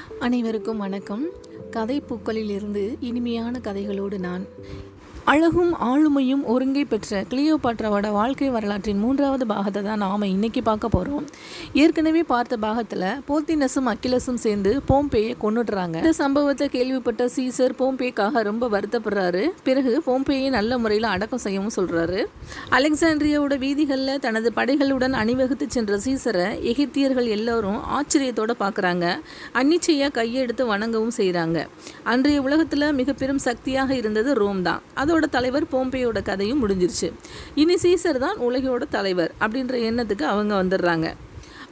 அனைவருக்கும் வணக்கம். கதை பூக்களிலிருந்து இனிமையான கதைகளோடு நான். அழகும் ஆளுமையும் ஒருங்கே பெற்ற கிளியோபாட்ராவோட வாழ்க்கை வரலாற்றின் 3வது பாகத்தை தான் நாம் இன்றைக்கி பார்க்க போகிறோம். ஏற்கனவே பார்த்த பாகத்தில் போத்தினஸும் அக்கிலஸும் சேர்ந்து போம்பேயை கொன்னுடுறாங்க. இந்த சம்பவத்தை கேள்விப்பட்ட சீசர் போம்பேக்காக ரொம்ப வருத்தப்படுறாரு. பிறகு போம்பேயை நல்ல முறையில் அடக்கம் செய்யவும் சொல்கிறாரு. அலெக்சாண்ட்ரியாவோட வீதிகளில் தனது படைகளுடன் அணிவகுத்து சென்ற சீசரை எகிப்தியர்கள் எல்லோரும் ஆச்சரியத்தோடு பார்க்குறாங்க. அன்னிச்சையாக கையெடுத்து வணங்கவும் செய்கிறாங்க. அன்றைய உலகத்தில் மிக பெரும் சக்தியாக இருந்தது ரோம் தான். அதோட தலைவர் போம்பேயோட கதையும் முடிஞ்சிருச்சு. இனி சீசர் தான் உலகோட தலைவர் அப்படின்ற எண்ணத்துக்கு அவங்க வந்துடுறாங்க.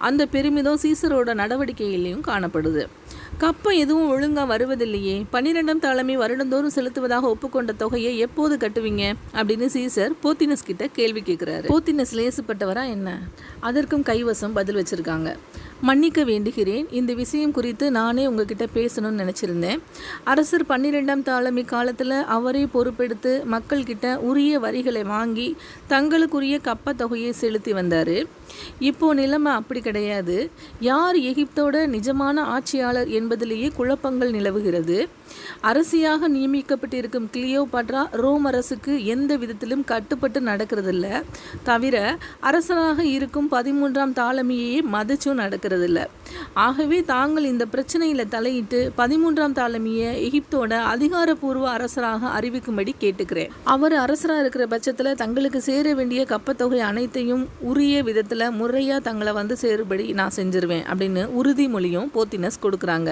அந்த பெருமிதம் சீசரோட நடவடிக்கையிலையும் காணப்படுது. கப்பம் எதுவும் ஒழுங்காக வருவதில்லையே, 12ஆம் தலைமை வருடந்தோறும் செலுத்துவதாக ஒப்புக்கொண்ட தொகையை எப்போது கட்டுவீங்க அப்படின்னு சீசர் போத்தினஸ் கிட்ட கேள்வி கேட்குறாரு. போத்தினஸ் லேசுப்பட்டவரா என்ன? அதற்கும் கைவசம் பதில் வச்சுருக்காங்க. மன்னிக்க வேண்டுகிறேன், இந்த விஷயம் குறித்து நானே உங்ககிட்ட பேசணும்னு நினச்சிருந்தேன். அரசர் 12ஆம் தாலமி காலத்தில் அவரே பொறுப்பெடுத்து மக்கள்கிட்ட உரிய வரிகளை வாங்கி தங்களுக்குரிய கப்ப தொகையை செலுத்தி வந்தார். இப்போது நிலைமை அப்படி கிடையாது. யார் எகிப்தோட நிஜமான ஆட்சியாளர் என்பதிலேயே குழப்பங்கள் நிலவுகிறது. அரசியாக நியமிக்கப்பட்டிருக்கும் கிளியோபாட்ரா ரோம் அரசுக்கு எந்த விதத்திலும் கட்டுப்பட்டு நடக்கிறதில்ல. தவிர அரசனாக இருக்கும் 13ஆம் தாலமியையே மதிச்சும் நடக்கிறதில்ல. ஆகவே தாங்கள் இந்த பிரச்சனையில் தலையிட்டு 13ஆம் தாலமியை எகிப்தோட அதிகாரப்பூர்வ அரசராக அறிவிக்கும்படி கேட்டுக்கிறேன். அவர் அரசராக இருக்கிற பட்சத்தில் தங்களுக்கு சேர வேண்டிய கப்பத்தொகை அனைத்தையும் உரிய விதத்தில் முறையாக தங்களை வந்து சேருபடி நான் செஞ்சிருவேன் அப்படின்னு உறுதிமொழியும் போத்தினஸ் கொடுக்குறாங்க.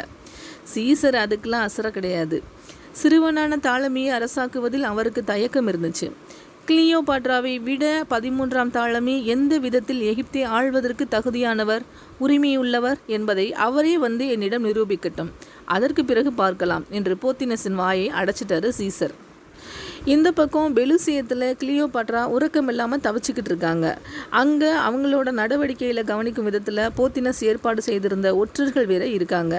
சீசர் அதுக்கெல்லாம் அசர கிடையாது. சிறுவனான தாலமியை அரசாக்குவதில் அவருக்கு தயக்கம் இருந்துச்சு. கிளியோபாட்ராவை விட 13ஆம் தாலமி எந்த விதத்தில் எகிப்தை ஆள்வதற்கு தகுதியானவர், உரிமையுள்ளவர் என்பதை அவரே வந்து என்னிடம் நிரூபிக்கட்டும். அதற்கு பிறகு பார்க்கலாம் என்று போத்தினஸின் வாயை அடைச்சிட்டாரு சீசர். இந்த பக்கம் பெலுசியத்தில் கிளியோபாட்ரா உறக்கம் இல்லாமல் தவிச்சிக்கிட்டு இருக்காங்க. அங்கே அவங்களோட நடவடிக்கையில் கவனிக்கும் விதத்தில் போத்தினஸ் ஏற்பாடு செய்திருந்த ஒற்றர்கள் வேற இருக்காங்க.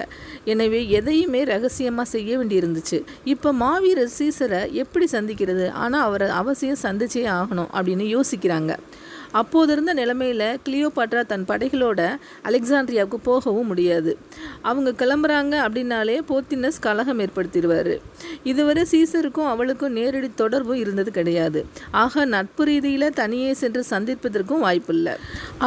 எனவே எதையுமே ரகசியமாக செய்ய வேண்டியிருந்துச்சு. இப்போ மாவீரர் சீசரை எப்படி சந்திக்கிறது? ஆனால் அவரை அவசியம் சந்திச்சே ஆகணும் அப்படின்னு யோசிக்கிறாங்க. அப்போது இருந்த நிலைமையில் கிளியோபாட்ரா தன் படைகளோட அலெக்சாண்ட்ரியாவுக்கு போகவும் முடியாது. அவங்க கிளம்புறாங்க அப்படின்னாலே போத்தினஸ் கலகம் ஏற்படுத்திடுவார். இதுவரை சீசருக்கும் அவளுக்கும் நேரடி தொடர்பு இருந்தது கிடையாது. ஆக நட்பு ரீதியில் தனியே சென்று சந்திப்பதற்கும் வாய்ப்பில்லை.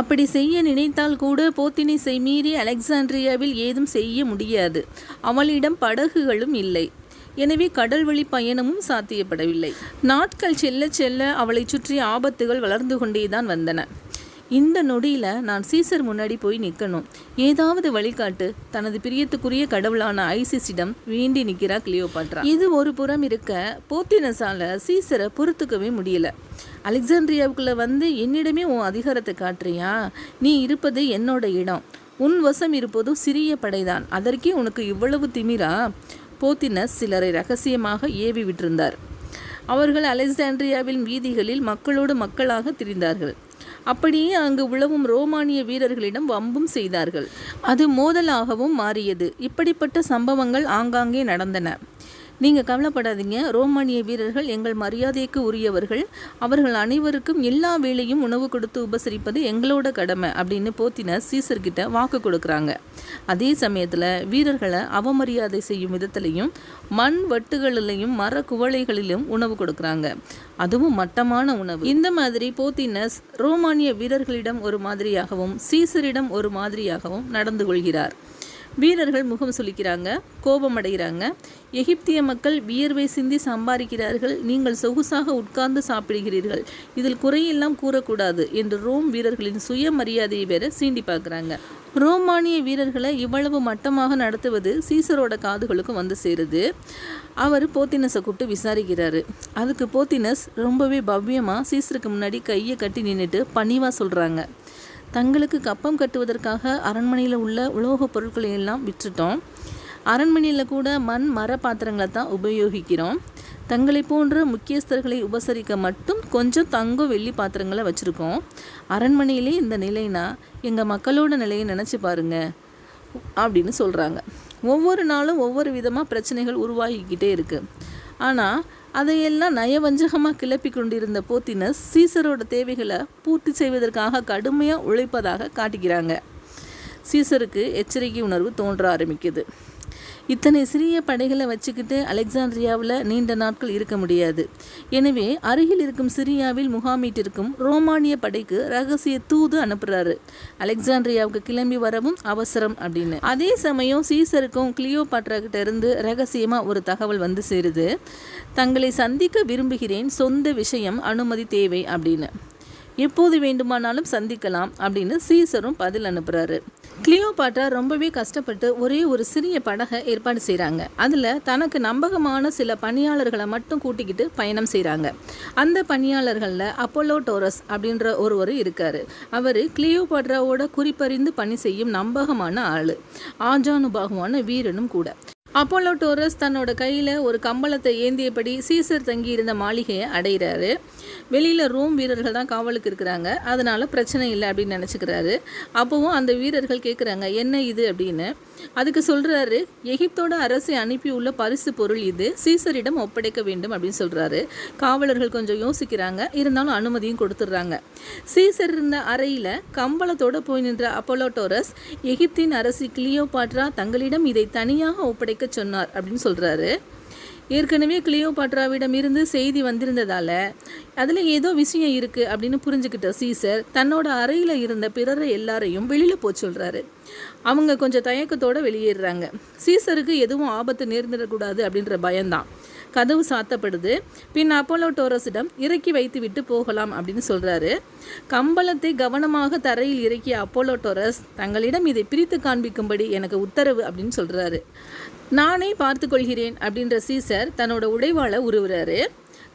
அப்படி செய்ய நினைத்தால் கூட போத்தினஸை மீறி அலெக்சாண்ட்ரியாவில் ஏதும் செய்ய முடியாது. அவளிடம் படகுகளும் இல்லை. எனவே கடல் வழி பயணமும் சாத்தியப்படவில்லை. நாட்கள் செல்ல செல்ல அவளை சுற்றி ஆபத்துகள் வளர்ந்து கொண்டேதான் வந்தன. இந்த நொடியில் நான் சீசர் முன்னாடி போய் நிற்கணும், ஏதாவது வழிகாட்டு, தனது பிரியத்துக்குரிய கடவுளான ஐசிஸிடம் வேண்டி நிற்கிறா கிளியோபாட்ரா. இது ஒரு புறம் இருக்க, போத்தினஸால் சீசரை பொறுத்துக்கவே முடியல. அலெக்சாண்ட்ரியாவுக்குள்ளே வந்து என்னிடமே உன் அதிகாரத்தை காட்டுறியா? நீ இருப்பது என்னோட இடம், உன் வசம் இருப்பதும் சிறிய படைதான், அதற்கே உனக்கு இவ்வளவு திமிரா? போத்தினஸ் சிலரை ரகசியமாக ஏவி விட்டிருந்தார். அவர்கள் அலெக்சாண்ட்ரியாவின் வீதிகளில் மக்களோடு மக்களாக திரிந்தார்கள். அப்படியே அங்கு உழவும் ரோமானிய வீரர்களிடம் வம்பும் செய்தார்கள். அது மோதலாகவும் மாறியது. இப்படிப்பட்ட சம்பவங்கள் ஆங்காங்கே நடந்தன. நீங்கள் கவலைப்படாதீங்க, ரோமானிய வீரர்கள் எங்கள் மரியாதைக்கு உரியவர்கள். அவர்கள் அனைவருக்கும் எல்லா வேளையும் உணவு கொடுத்து உபசரிப்பது எங்களோட கடமை அப்படின்னு போத்தினஸ் சீசர்கிட்ட வாக்கு கொடுக்குறாங்க. அதே சமயத்தில் வீரர்களை அவமரியாதை செய்யும் விதத்திலையும் மண் வட்டுகளிலையும் மர குவளைகளிலும் உணவு கொடுக்குறாங்க. அதுவும் மட்டமான உணவு. இந்த மாதிரி போத்தினஸ் ரோமானிய வீரர்களிடம் ஒரு மாதிரியாகவும் சீசரிடம் ஒரு மாதிரியாகவும் நடந்து கொள்கிறார். வீரர்கள் முகம் சுளிக்கிறாங்க, கோபமடைகிறாங்க. எகிப்திய மக்கள் வியர்வை சிந்தி சம்பாதிக்கிறார்கள், நீங்கள் சொகுசாக உட்கார்ந்து சாப்பிடுகிறீர்கள், இதில் குறையெல்லாம் கூறக்கூடாது என்று ரோம் வீரர்களின் சுயமரியாதையை வேற சீண்டி பார்க்குறாங்க. ரோமானிய வீரர்களை இவ்வளவு மட்டமாக நடத்துவது சீசரோட காதுகளுக்கு வந்து சேருது. அவர் போத்தினஸை கூப்பிட்டு விசாரிக்கிறாரு. அதுக்கு போத்தினஸ் ரொம்பவே பவ்யமாக சீசருக்கு முன்னாடி கையை கட்டி நின்றுட்டு பணிவாக சொல்கிறாங்க, தங்களுக்கு கப்பம் கட்டுவதற்காக அரண்மனையில் உள்ள உலோகப் பொருட்களை எல்லாம் விற்றுட்டோம். அரண்மனையில் கூட மர பாத்திரங்களை தான் உபயோகிக்கிறோம். தங்களை போன்ற முக்கியஸ்தர்களை உபசரிக்க மட்டும் கொஞ்சம் தங்கம் வெள்ளி பாத்திரங்களை வச்சுருக்கோம். அரண்மனையிலே இந்த நிலைனா எங்கள் மக்களோட நிலையை நினச்சி பாருங்க அப்படின்னு சொல்கிறாங்க. ஒவ்வொரு நாளும் ஒவ்வொரு விதமாக பிரச்சனைகள் உருவாகிக்கிட்டே இருக்குது. ஆனால் அதையெல்லாம் நயவஞ்சகமாக கிளப்பி கொண்டிருந்த போத்தினஸ் சீசரோட தேவைகளை பூர்த்தி செய்வதற்காக கடுமையாக உழைப்பதாக காட்டுகிறாங்க. சீசருக்கு எச்சரிக்கை உணர்வு தோன்ற ஆரம்பிக்குது. இத்தனை சிறிய படைகளை வச்சுக்கிட்டு அலெக்சாண்ட்ரியாவில் நீண்ட நாட்கள் இருக்க முடியாது. எனவே அருகில் இருக்கும் சிரியாவில் முகாமிட்டிருக்கும் ரோமானிய படைக்கு ரகசிய தூது அனுப்புகிறாரு, அலெக்சாண்ட்ரியாவுக்கு கிளம்பி வரவும் அவசரம் அப்படின்னு. அதே சமயம் சீசருக்கும் கிளியோபாட்ரா கிட்ட இருந்து ரகசியமாக ஒரு தகவல் வந்து சேருது, தங்களை சந்திக்க விரும்புகிறேன், சொந்த விஷயம், அனுமதி தேவை அப்படின்னு. எப்போது வேண்டுமானாலும் சந்திக்கலாம் அப்படின்னு சீசரும் பதில் அனுப்புகிறாரு. கிளியோபாட்ரா ரொம்பவே கஷ்டப்பட்டு ஒரே ஒரு சிறிய படகை ஏற்பாடு செய்கிறாங்க. அதில் தனக்கு நம்பகமான சில பணியாளர்களை மட்டும் கூட்டிக்கிட்டு பயணம் செய்கிறாங்க. அந்த பணியாளர்களில் அப்போலோடோரஸ் அப்படின்ற ஒருவர் இருக்கார். அவர் கிளியோபாட்ராவோட குறிப்பறிந்து பணி செய்யும் நம்பகமான ஆள், ஆஜானுபாகுவான வீரனும் கூட. அப்போலோடோரஸ் தன்னோட கையில் ஒரு கம்பளத்தை ஏந்தியபடி சீசர் தங்கியிருந்த மாளிகையை அடைகிறாரு. வெளியில் ரோம் வீரர்கள் தான் காவலுக்கு இருக்கிறாங்க, அதனால் பிரச்சனை இல்லை அப்படின்னு நினச்சிக்கிறாரு. அப்போவும் அந்த வீரர்கள் கேட்குறாங்க, என்ன இது அப்படின்னு. அதுக்கு சொல்கிறாரு, எகிப்தோட அரசை அனுப்பியுள்ள பரிசு பொருள் இது, சீசரிடம் ஒப்படைக்க வேண்டும் அப்படின்னு சொல்கிறாரு. காவலர்கள் கொஞ்சம் யோசிக்கிறாங்க, இருந்தாலும் அனுமதியும் கொடுத்துட்றாங்க. சீசர் இருந்த அறையில் கம்பளத்தோடு போய் நின்ற அப்போலோடோரஸ், எகிப்தின் அரசி கிளியோபாட்ரா தங்களிடம் இதை தனியாக ஒப்படைக்க சொன்னார் அப்படின்னு சொல்கிறாரு. ஏற்கனவே கிளியோபாட்ராவிடம் இருந்து செய்தி வந்திருந்ததால் அதில் ஏதோ விஷயம் இருக்குது அப்படின்னு புரிஞ்சுக்கிட்ட சீசர் தன்னோட அறையில் இருந்த பிறரை எல்லாரையும் வெளியில் போக சொல்கிறாரு. அவங்க கொஞ்சம் தயக்கத்தோடு வெளியேறுறாங்க. சீசருக்கு எதுவும் ஆபத்து நேர்ந்துடக்கூடாது அப்படின்ற பயம்தான். கதவு சாத்தப்படுது. பின் அப்போலோடோரஸிடம் இறக்கி வைத்து விட்டு போகலாம் அப்படின்னு சொல்கிறாரு. கம்பளத்தை கவனமாக தரையில் இறக்கிய அப்போலோடோரஸ், தங்களிடம் இதை பிரித்து காண்பிக்கும்படி எனக்கு உத்தரவு அப்படின்னு சொல்கிறாரு. நானே பார்த்து கொள்கிறேன் அப்படின்ற சீசர் தன்னோட உடைவாளை உருவுறாரு.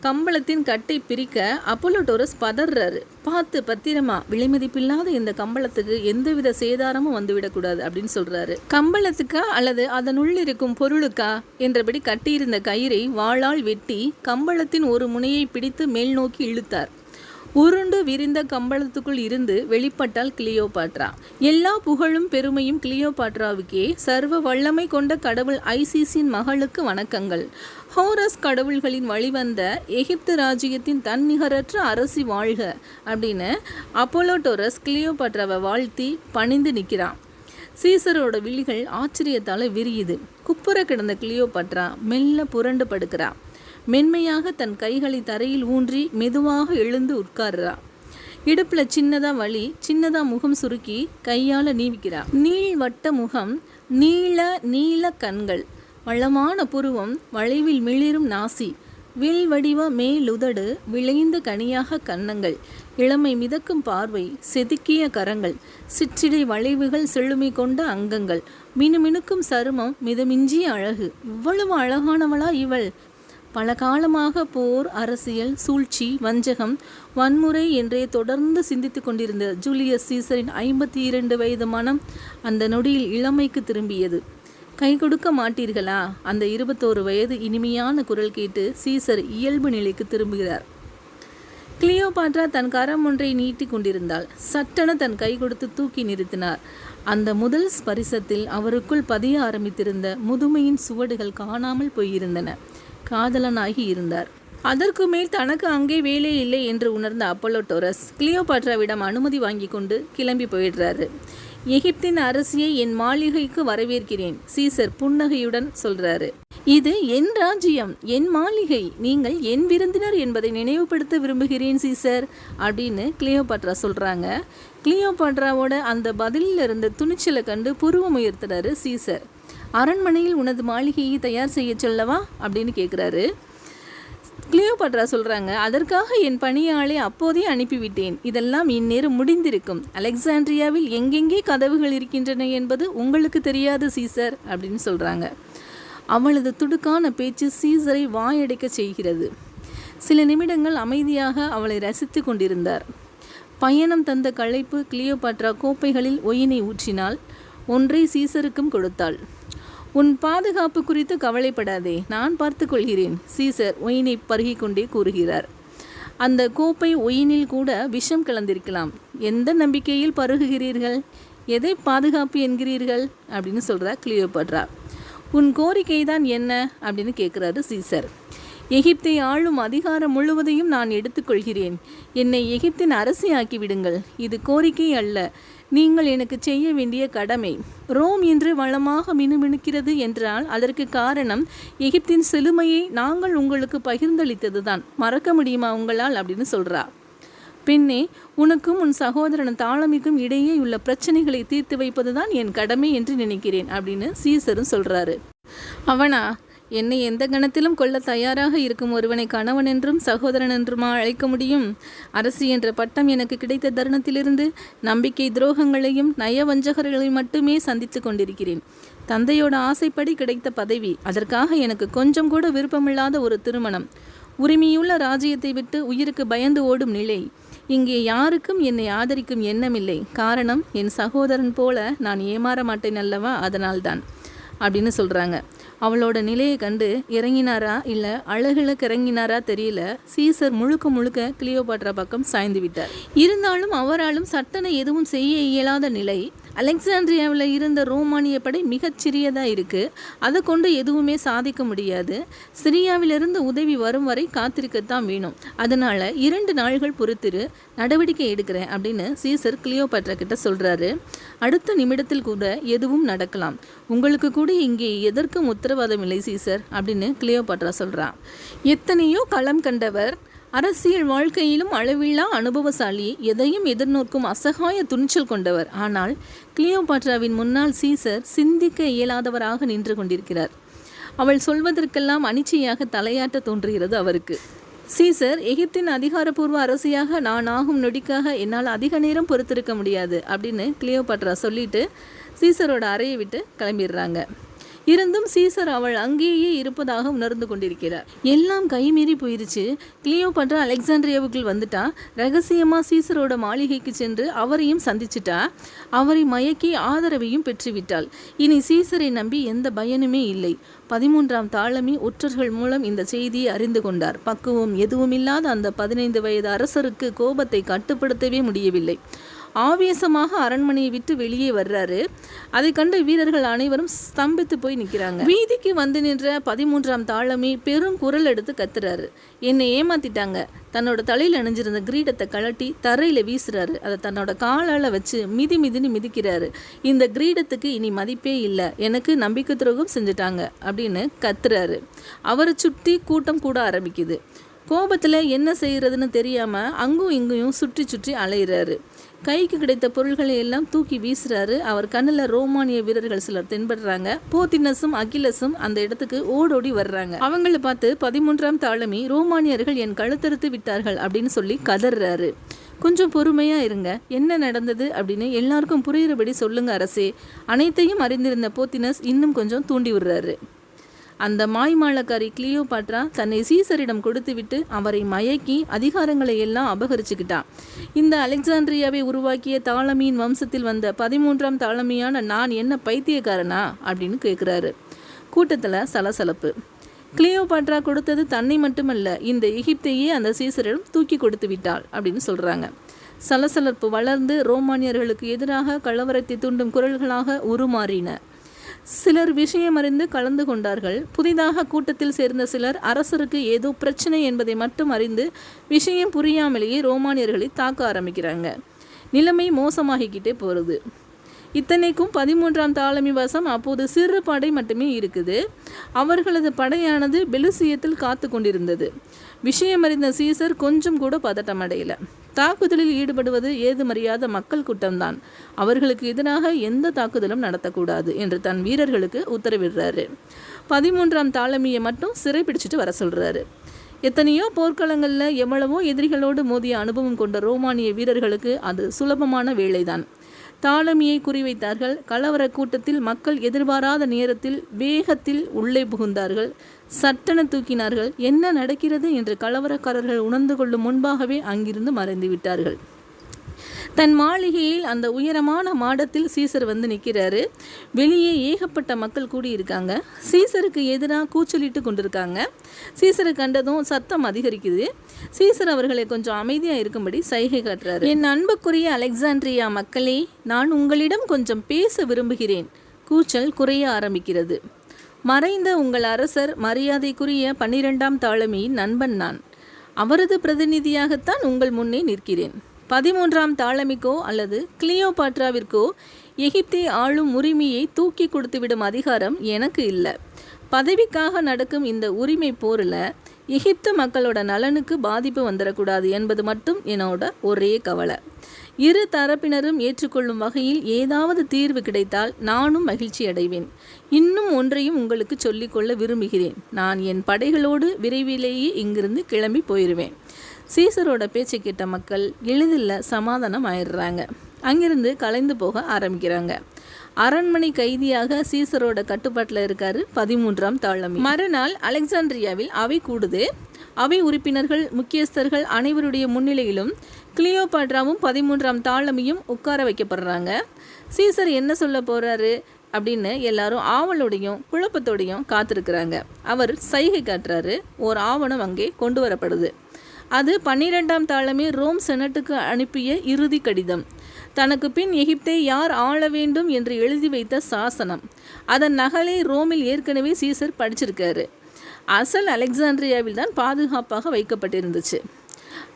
கம்பளத்தின் கட்டை பிரிக்க அப்போலோடோரஸ் பதறாரு. பார்த்து பத்திரமா, விலைமதிப்பில்லாத இந்த கம்பளத்துக்கு எந்தவித சேதாரமும் வந்துவிடக்கூடாது அப்படின்னு சொல்றாரு. கம்பளத்துக்கா அல்லது அதனுள் இருக்கும் பொருளுக்கா என்றபடி கட்டியிருந்த கயிறை வாளால் வெட்டி கம்பளத்தின் ஒரு முனையை பிடித்து மேல் நோக்கி இழுத்தார். உருண்டு விரிந்த கம்பளத்துக்குள் இருந்து வெளிப்பட்டால் கிளியோபாட்ரா. எல்லா புகழும் பெருமையும் கிளியோபாட்ராவுக்கே. சர்வ வல்லமை கொண்ட கடவுள் ஐசிஸின் மகளுக்கு வணக்கங்கள். ஹோரஸ் கடவுள்களின் வழிவந்த எகிப்து ராஜ்யத்தின் தன்னிகரற்ற அரசி வாழ்க அப்படின்னு அப்போலோடோரஸ் கிளியோபாட்ராவை வாழ்த்தி பணிந்து நிற்கிறான். சீசரோட விழிகள் ஆச்சரியத்தால் விரியுது. குப்புற கிடந்த கிளியோபாட்ரா மெல்ல புரண்டு படுக்கிறா. மென்மையாக தன் கைகளை தரையில் ஊன்றி மெதுவாக எழுந்து உட்கார்றா. இடுப்பில் சின்னதாக வலி, சின்னதாக முகம் சுருக்கி கையால் நீவிக்கிறா. நீள்வட்ட முகம், நீல கண்கள், வளமான புருவம், வளைவில் மிளிரும் நாசி, வில் வடிவ மேலுதடு, விளைந்த கனியாக கன்னங்கள், இளமை மிதக்கும் பார்வை, செதுக்கிய கரங்கள், சிற்றிடை வளைவுகள், செழுமை கொண்ட அங்கங்கள், மினுமினுக்கும் சருமம், மிதமிஞ்சிய அழகு. இவ்வளவு அழகானவளா இவள்? பல காலமாக போர், அரசியல், சூழ்ச்சி, வஞ்சகம், வன்முறை என்றே தொடர்ந்து சிந்தித்து கொண்டிருந்த ஜூலியஸ் சீசரின் 52 வயது மனம் அந்த நொடியில் இளமைக்கு திரும்பியது. கை கொடுக்க மாட்டீர்களா? அந்த 21 வயது இனிமையான குரல் கேட்டு சீசர் இயல்பு நிலைக்கு திரும்புகிறார். கிளியோபாட்ரா தன் கரம் ஒன்றை நீட்டி கொண்டிருந்தாள். சட்டென தன் கை கொடுத்து தூக்கி நிறுத்தினார். அந்த முதல் ஸ்பரிசத்தில் அவருக்குள் பதிய ஆரம்பித்திருந்த முதுமையின் சுவடுகள் காணாமல் போயிருந்தன. காதலனாகி இருந்தார். அதற்கு மேல் தனக்கு அங்கே வேலை இல்லை என்று உணர்ந்த அப்போலோடோரஸ் கிளியோபாட்ராவிடம் அனுமதி வாங்கி கொண்டு கிளம்பி போயிடுறாரு. எகிப்தின் அரசியை என் மாளிகைக்கு வரவேற்கிறேன், சீசர் புன்னகையுடன் சொல்றாரு. இது என் ராஜ்யம், என் மாளிகை, நீங்கள் என் விருந்தினர் என்பதை நினைவுபடுத்த விரும்புகிறேன் சீசர் அப்படின்னு கிளியோபாட்ரா சொல்றாங்க. கிளியோபாட்ராவோட அந்த பதிலில் இருந்த துணிச்சலை கண்டு புருவம் உயர்த்துறாரு சீசர். அரண்மனையில் உனது மாளிகையை தயார் செய்ய சொல்லவா அப்படின்னு கேட்குறாரு. கிளியோபாட்ரா சொல்கிறாங்க, அதற்காக என் பணியாளை அப்போதே அனுப்பிவிட்டேன். இதெல்லாம் இந்நேரம் முடிந்திருக்கும். அலெக்சாண்ட்ரியாவில் எங்கெங்கே கதவுகள் இருக்கின்றன என்பது உங்களுக்கு தெரியாது சீசர் அப்படின்னு சொல்கிறாங்க. அவளது துடுக்கான பேச்சு சீசரை வாயடைக்க செய்கிறது. சில நிமிடங்கள் அமைதியாக அவளை ரசித்து கொண்டிருந்தார். பயணம் தந்த களைப்பு கிளியோபாட்ரா கோப்பைகளில் ஒயினை ஊற்றினாள். ஒன்றை சீசருக்கும் கொடுத்தாள். உன் பாதுகாப்பு குறித்து கவலைப்படாதே, நான் பார்த்து கொள்கிறேன், சீசர் ஒயினை பருகி கொண்டே கூறுகிறார். அந்த கோப்பை ஒயினில் கூட விஷம் கலந்திருக்கலாம். எந்த நம்பிக்கையில் பருகுகிறீர்கள்? எதை பாதுகாப்பு என்கிறீர்கள் அப்படின்னு சொல்கிறா கிளியோபாட்ரா. உன் கோரிக்கை தான் என்ன அப்படின்னு கேட்குறாரு சீசர். எகிப்தை ஆளும் அதிகாரம் முழுவதையும் நான் எடுத்துக்கொள்கிறேன். என்னை எகிப்தின் அரசி ஆக்கிவிடுங்கள். இது கோரிக்கை அல்ல, நீங்கள் எனக்கு செய்ய வேண்டிய கடமை. ரோம் இன்று வளமாக மினுமினுக்கிறது என்றால் அதற்கு காரணம் எகிப்தின் செழுமையை நாங்கள் உங்களுக்கு பகிர்ந்தளித்ததுதான். மறக்க முடியுமா உங்களால் அப்படின்னு சொல்றா. பெண்ணே, உனக்கும் உன் சகோதரன் தாளமிக்கும் இடையே உள்ள பிரச்சனைகளை தீர்த்து வைப்பதுதான் என் கடமை என்று நினைக்கிறேன் அப்படின்னு சீசரும் சொல்றாரு. அவனா, என்னை எந்த கணத்திலும் கொல்ல தயாராக இருக்கும் ஒருவனை கணவன் என்றும் சகோதரன் என்றுமா அழைக்க முடியும்? அரசி என்ற பட்டம் எனக்கு கிடைத்த தருணத்திலிருந்து நம்பிக்கை துரோகங்களையும் நயவஞ்சகர்களையும் மட்டுமே சந்தித்து கொண்டிருக்கிறேன். தந்தையோட ஆசைப்படி கிடைத்த பதவி, அதற்காக எனக்கு கொஞ்சம் கூட விருப்பமில்லாத ஒரு திருமணம், உரிமையுள்ள ராஜ்யத்தை விட்டு உயிருக்கு பயந்து ஓடும் நிலை. இங்கே யாருக்கும் என்னை ஆதரிக்கும் எண்ணமில்லை. காரணம், என் சகோதரன் போல நான் ஏமாற மாட்டேன் அல்லவா, அதனால்தான் அப்படின்னு சொல்கிறாங்க. அவளோட நிலையை கண்டு இறங்கினாரா இல்லை அழகுல இறங்கினாரா தெரியல. சீசர் முழுக்க கிளியோபாட்ரா பக்கம் சாய்ந்து விட்டார். இருந்தாலும் அவராலும் சட்டனை எதுவும் செய்ய இயலாத நிலை. அலெக்சாண்ட்ரியாவில் இருந்த ரோமானிய படை மிகச்சிறியதாக இருக்குது. அதை கொண்டு எதுவுமே சாதிக்க முடியாது. சிரியாவிலிருந்து உதவி வரும் வரை காத்திருக்கத்தான் வேணும். அதனால் 2 நாள்கள் பொறுத்திரு, நடவடிக்கை எடுக்கிறேன் அப்படின்னு சீசர் கிளியோபாட்ரா கிட்ட சொல்கிறாரு. அடுத்த நிமிடத்தில் கூட எதுவும் நடக்கலாம். உங்களுக்கு கூட இங்கே எதற்கும் உத்தரவாதம் இல்லை சீசர் அப்படின்னு கிளியோபாட்ரா சொல்கிறான். எத்தனையோ களம் கண்டவர், அரசியல் வாழ்க்கையிலும் அளவில்லா அனுபவசாலி, எதையும் எதிர்நோக்கும் அசகாய துணிச்சல் கொண்டவர். ஆனால் கிளியோபாட்ராவின் முன்னால் சீசர் சிந்திக்க இயலாதவராக நின்று கொண்டிருக்கிறார். அவள் சொல்வதற்கெல்லாம் அனிச்சையாக தலையாட்ட தோன்றுகிறது அவருக்கு. சீசர், எகிப்தின் அதிகாரப்பூர்வ அரசியாக நான் ஆகும் நொடிக்காக என்னால் அதிக நேரம் பொறுத்திருக்க முடியாது அப்படின்னு கிளியோபாட்ரா சொல்லிட்டு சீசரோட அறையை விட்டு கிளம்பிடுறாங்க. இருந்தும் சீசர் அவள் அங்கேயே இருப்பதாக உணர்ந்து கொண்டிருக்கிறார். எல்லாம் கைமீறி போயிருச்சு. கிளியோபாட்ரா அலெக்சாண்ட்ரியாவுக்குள் வந்துட்டா. ரகசியமாக சீசரோட மாளிகைக்கு சென்று அவரையும் சந்திச்சிட்டா. அவரை மயக்கி ஆதரவையும் பெற்றுவிட்டாள். இனி சீசரை நம்பி எந்த பயனுமே இல்லை. 13ஆம் தாளமி ஒற்றர்கள் மூலம் இந்த செய்தியை அறிந்து கொண்டார். பக்குவம் எதுவுமில்லாத அந்த 15 வயது அரசருக்கு கோபத்தை கட்டுப்படுத்தவே முடியவில்லை. ஆவேசமாக அரண்மனையை விட்டு வெளியே வர்றாரு. அதை கண்டு வீரர்கள் அனைவரும் ஸ்தம்பித்து போய் நிற்கிறாங்க. வீதிக்கு வந்து நின்ற 13ஆம் தாளமி பெரும் குரல் எடுத்து கத்துறாரு. என்னை ஏமாத்திட்டாங்க. தன்னோட தலையில் அணிஞ்சிருந்த கிரீடத்தை கழட்டி தரையில் வீசுறாரு. அதை தன்னோட காலால் வச்சு மிதின்னு மிதிக்கிறாரு. இந்த கிரீடத்துக்கு இனி மதிப்பே இல்லை, எனக்கு நம்பிக்கை துரோகம் செஞ்சுட்டாங்க அப்படின்னு கத்துறாரு. அவரை சுற்றி கூட்டம் கூட ஆரம்பிக்குது. கோபத்தில் என்ன செய்கிறதுன்னு தெரியாமல் அங்கும் இங்கேயும் சுற்றி அலையிறாரு. கைக்கு கிடைத்த பொருள்களை எல்லாம் தூக்கி வீசுறாரு. அவர் கண்ணில் ரோமானிய வீரர்கள் சிலர் தென்படுறாங்க. போத்தினஸும் அகிலஸும் அந்த இடத்துக்கு ஓடோடி வர்றாங்க. அவங்கள பார்த்து 13ஆம் தாளமி, ரோமானியர்கள் என் கழுத்தறுத்து விட்டார்கள் அப்படின்னு சொல்லி கதறாரு. கொஞ்சம் பொறுமையாக இருங்க, என்ன நடந்தது அப்படின்னு எல்லாருக்கும் புரிகிறபடி சொல்லுங்க அரசே. அனைத்தையும் அறிந்திருந்த போத்தினஸ் இன்னும் கொஞ்சம் தூண்டி விடுறாரு. அந்த மாய்மாலக்காரி கிளியோபாட்ரா தன்னை சீசரிடம் கொடுத்துவிட்டு அவரை மயக்கி அதிகாரங்களை எல்லாம் அபகரிச்சுக்கிட்டான். இந்த அலெக்சாண்ட்ரியாவை உருவாக்கிய தாளமியின் வம்சத்தில் வந்த 13ஆம் தாளமியான நான் என்ன பைத்தியக்காரனா அப்படின்னு கேட்குறாரு. கூட்டத்தில் சலசலப்பு. கிளியோபாட்ரா கொடுத்தது தன்னை மட்டுமல்ல, இந்த எகிப்தையே அந்த சீசரிடம் தூக்கி கொடுத்து விட்டாள் அப்படின்னு சொல்கிறாங்க. சலசலப்பு வளர்ந்து ரோமானியர்களுக்கு எதிராக கலவரத்தை தூண்டும் குரல்களாக உருமாறின. சிலர் விஷயம் அறிந்து கலந்து கொண்டார்கள். புதிதாக கூட்டத்தில் சேர்ந்த சிலர் அரசருக்கு ஏதோ பிரச்சனை என்பதை மட்டும் அறிந்து விஷயம் புரியாமலேயே ரோமானியர்களை தாக்க ஆரம்பிக்கிறாங்க. நிலைமை மோசமாகிக்கிட்டே போகிறது. இத்தனைக்கும் 13ஆம் தாளமி வசம் அப்போது சிறு படை மட்டுமே இருக்குது. அவர்களது படையானது பெலுசியத்தில் காத்து கொண்டிருந்தது. விஷயம் அறிந்த சீசர் கொஞ்சம் கூட பதட்டம் அடையல. தாக்குதலில் ஈடுபடுவது ஏதுமறியாத மக்கள் கூட்டம்தான். அவர்களுக்கு எதிராக எந்த தாக்குதலும் நடத்தக்கூடாது என்று தன் வீரர்களுக்கு உத்தரவிடுறாரு. 13ஆம் தாளமியை மட்டும் சிறை பிடிச்சிட்டு வர சொல்கிறாரு. எத்தனையோ போர்க்களங்களில் எவ்வளவோ எதிரிகளோடு மோதிய அனுபவம் கொண்ட ரோமானிய வீரர்களுக்கு அது சுலபமான வேலைதான். தாளமியை குறிவைத்தார்கள். கலவர கூட்டத்தில் மக்கள் எதிர்பாராத நேரத்தில் வேகத்தில் உள்ளே புகுந்தார்கள். சட்டென தூக்கினார்கள். என்ன நடக்கிறது என்று கலவரக்காரர்கள் உணர்ந்து கொள்ளும் முன்பாகவே அங்கிருந்து மறைந்து விட்டார்கள். தன் மாளிகையில் அந்த உயரமான மாடத்தில் சீசர் வந்து நிற்கிறாரு. வெளியே ஏகப்பட்ட மக்கள் கூடியிருக்காங்க. சீசருக்கு எதிராக கூச்சலிட்டு கொண்டிருக்காங்க. சீசரை கண்டதும் சத்தம் அதிகரிக்குது. சீசர் அவர்களை கொஞ்சம் அமைதியாக இருக்கும்படி சைகை காட்டுறாரு. என் அன்புக்குரிய அலெக்சாண்ட்ரியா மக்களே, நான் உங்களிடம் கொஞ்சம் பேச விரும்புகிறேன். கூச்சல் குறைய ஆரம்பிக்கிறது. மறைந்த உங்கள் அரசர் மரியாதைக்குரிய 12ஆம் தாளமியின் நண்பன் நான். அவரது பிரதிநிதியாகத்தான் உங்கள் முன்னே நிற்கிறேன். 13ஆம் தாலமிக்கோ அல்லது கிளியோபாட்ராவிற்கோ எகிப்தை ஆளும் உரிமையை தூக்கி கொடுத்துவிடும் அதிகாரம் எனக்கு இல்லை. பதவிக்காக நடக்கும் இந்த உரிமை போரில் எகிப்து மக்களோட நலனுக்கு பாதிப்பு வந்துடக்கூடாது என்பது மட்டும் என்னோட ஒரே கவலை. இரு தரப்பினரும் ஏற்றுக்கொள்ளும் வகையில் ஏதாவது தீர்வு கிடைத்தால் நானும் மகிழ்ச்சி அடைவேன். இன்னும் ஒன்றையும் உங்களுக்கு சொல்லிக்கொள்ள விரும்புகிறேன். நான் என் படைகளோடு விரைவிலேயே இங்கிருந்து கிளம்பி போயிடுவேன். சீசரோட பேச்சை கேட்ட மக்கள் எளிதில் சமாதானம் ஆயிடுறாங்க. அங்கிருந்து கலைந்து போக ஆரம்பிக்கிறாங்க. அரண்மனை கைதியாக சீசரோட கட்டுப்பாட்டில் இருக்காரு 13ஆம் தாலமி. மறுநாள் அலெக்சாண்ட்ரியாவில் அவை கூடுது. அவை உறுப்பினர்கள், முக்கியஸ்தர்கள் அனைவருடைய முன்னிலையிலும் கிளியோபாட்ராவும் 13ஆம் தாலமியும் உட்கார வைக்கப்படுறாங்க. சீசர் என்ன சொல்ல போறாரு அப்படின்னு எல்லாரும் ஆவலோடையும் குழப்பத்தோடையும் காத்திருக்கிறாங்க. அவர் சைகை காட்டுறாரு. ஒரு ஆவணம் அங்கே கொண்டு வரப்படுது. அது 12ஆம் தாலமி ரோம் செனட்டுக்கு அனுப்பிய இறுதி கடிதம். தனக்கு பின் எகிப்தை யார் ஆள வேண்டும் என்று எழுதி வைத்த சாசனம். அதன் நகலை ரோமில் ஏற்கனவே சீசர் படிச்சிருக்காரு. அசல் அலெக்சாண்ட்ரியாவில் தான் பாதுகாப்பாக வைக்கப்பட்டிருந்துச்சு.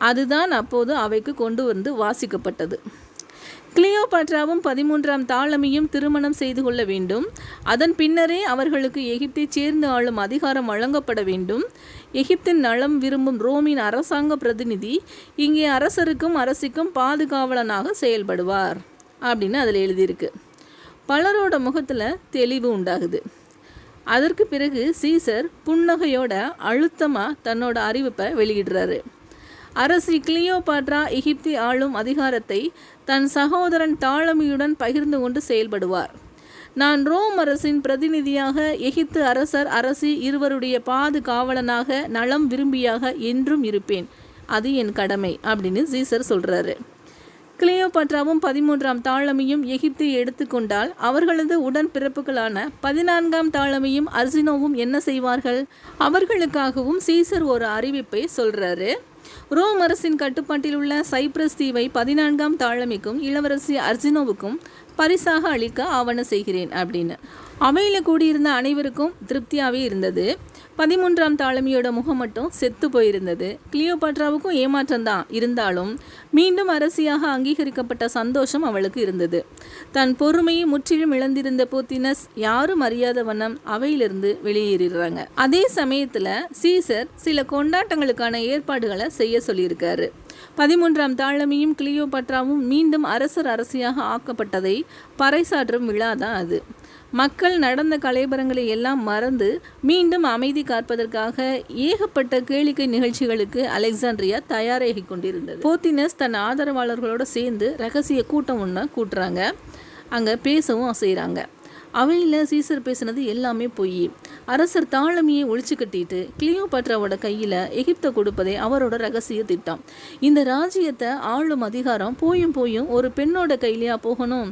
அதுதான் அப்போது அவைக்கு கொண்டு வந்து வாசிக்கப்பட்டது. கிளியோபாட்ராவும் 13ஆம் தாலமியும் திருமணம் செய்து கொள்ள வேண்டும். அதன் பின்னரே அவர்களுக்கு எகிப்தை சேர்ந்து ஆளும் அதிகாரம் வழங்கப்பட வேண்டும். எகிப்தின் நலம் விரும்பும் ரோமின் அரசாங்க பிரதிநிதி இங்கே அரசருக்கும் அரசிக்கும் பாதுகாவலனாக செயல்படுவார் அப்படின்னு அதில் எழுதியிருக்கு. பலரோட முகத்தில் தெளிவு உண்டாகுது. அதற்கு பிறகு சீசர் புன்னகையோட அழுத்தமாக தன்னோட அறிவிப்பை வெளியிடுறாரு. அரசி கிளியோபாட்ரா எகிப்தை ஆளும் அதிகாரத்தை தன் சகோதரன் தாலமியுடன் பகிர்ந்து கொண்டு செயல்படுவார். நான் ரோம் அரசின் பிரதிநிதியாக எகிப்து அரசர் அரசி இருவருடைய பாதுகாவலனாக நலம் விரும்பியாக என்றும் இருப்பேன். அது என் கடமை அப்படின்னு சீசர் சொல்கிறாரு. கிளியோபாட்ராவும் 13ஆம் தாலமியும் எகிப்தை எடுத்துக்கொண்டால் அவர்களது உடன் பிறப்புகளான 14ஆம் தாலமியும் அர்சினோவும் என்ன செய்வார்கள்? அவர்களுக்காகவும் சீசர் ஒரு அறிவிப்பை சொல்கிறாரு. ரோம் அரசின் கட்டுப்பாட்டில் உள்ள சைப்ரஸ் தீவை 14ஆம் தாலமிக்கும் இளவரசி அர்சினோவுக்கும் பரிசாக அளிக்க ஆவணம் செய்கிறேன் அப்படின்னு. அவையில் கூடியிருந்த அனைவருக்கும் திருப்தியாகவே இருந்தது. 13ஆம் தாலமியோட முகம் மட்டும் செத்து போயிருந்தது. கிளியோபாட்ராவுக்கும் ஏமாற்றம்தான் இருந்தாலும் மீண்டும் அரசியாக அங்கீகரிக்கப்பட்ட சந்தோஷம் அவளுக்கு இருந்தது. தன் பொறுமையை முற்றிலும் இழந்திருந்த போத்தினஸ் யாரும் அறியாத வண்ணம் அவையிலிருந்து வெளியேறிடுறாங்க. அதே சமயத்தில் சீசர் சில கொண்டாட்டங்களுக்கான ஏற்பாடுகளை செய்ய சொல்லியிருக்காரு. 13ஆம் தாலமியும் கிளியோபாட்ராவும் மீண்டும் அரசர் அரசியாக ஆக்கப்பட்டதை பறைசாற்றும் விழா தான் அது. மக்கள் நடந்த கலைபரங்களை எல்லாம் மறந்து மீண்டும் அமைதி காப்பதற்காக ஏகப்பட்ட கேளிக்கை நிகழ்ச்சிகளுக்கு அலெக்சாண்ட்ரியா தயாராகி கொண்டிருந்தது. போத்தினஸ் தன் ஆதரவாளர்களோடு சேர்ந்து ரகசிய கூட்டம் ஒன்று கூட்டுறாங்க. அங்கே பேசவும் செய்கிறாங்க. அவையில் சீசர் பேசினது எல்லாமே பொய். அரசர் தாலமியை ஒழிச்சு கட்டிட்டு கிளியோபாட்ராவோட கையில் எகிப்தை கொடுப்பதே அவரோட ரகசிய திட்டம். இந்த ராஜ்யத்தை ஆளும் அதிகாரம் போயும் ஒரு பெண்ணோட கையிலையா போகணும்?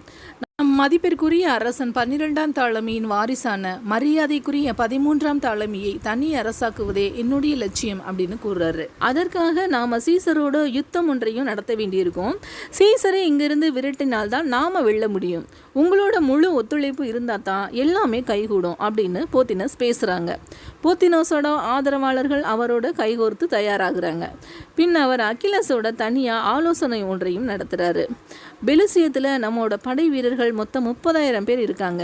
மதிப்பிற்குரிய அரசன் 12ஆம் தாலமியின் வாரிசான மரியாதைக்குரிய 13ஆம் தாலமியை தனி அரசாக்குவதே என்னுடைய லட்சியம் அப்படின்னு கூறுறாரு. அதற்காக நாம சீசரோட யுத்தம் ஒன்றையும் நடத்த வேண்டியிருக்கும். சீசரை இங்கிருந்து விரட்டினால்தான் நாம வெல்ல முடியும். உங்களோட முழு ஒத்துழைப்பு இருந்தால் தான் எல்லாமே கைகூடும் அப்படின்னு போத்தினஸ் பேசுகிறாங்க. போத்தினோஸோட ஆதரவாளர்கள் அவரோட கைகோர்த்து தயாராகிறாங்க. பின் அவர் அகிலஸோட தனியாக ஆலோசனை ஒன்றையும் நடத்துகிறாரு. பெலிசியத்தில் நம்மளோட படை வீரர்கள் மொத்தம் 30,000 பேர் இருக்காங்க.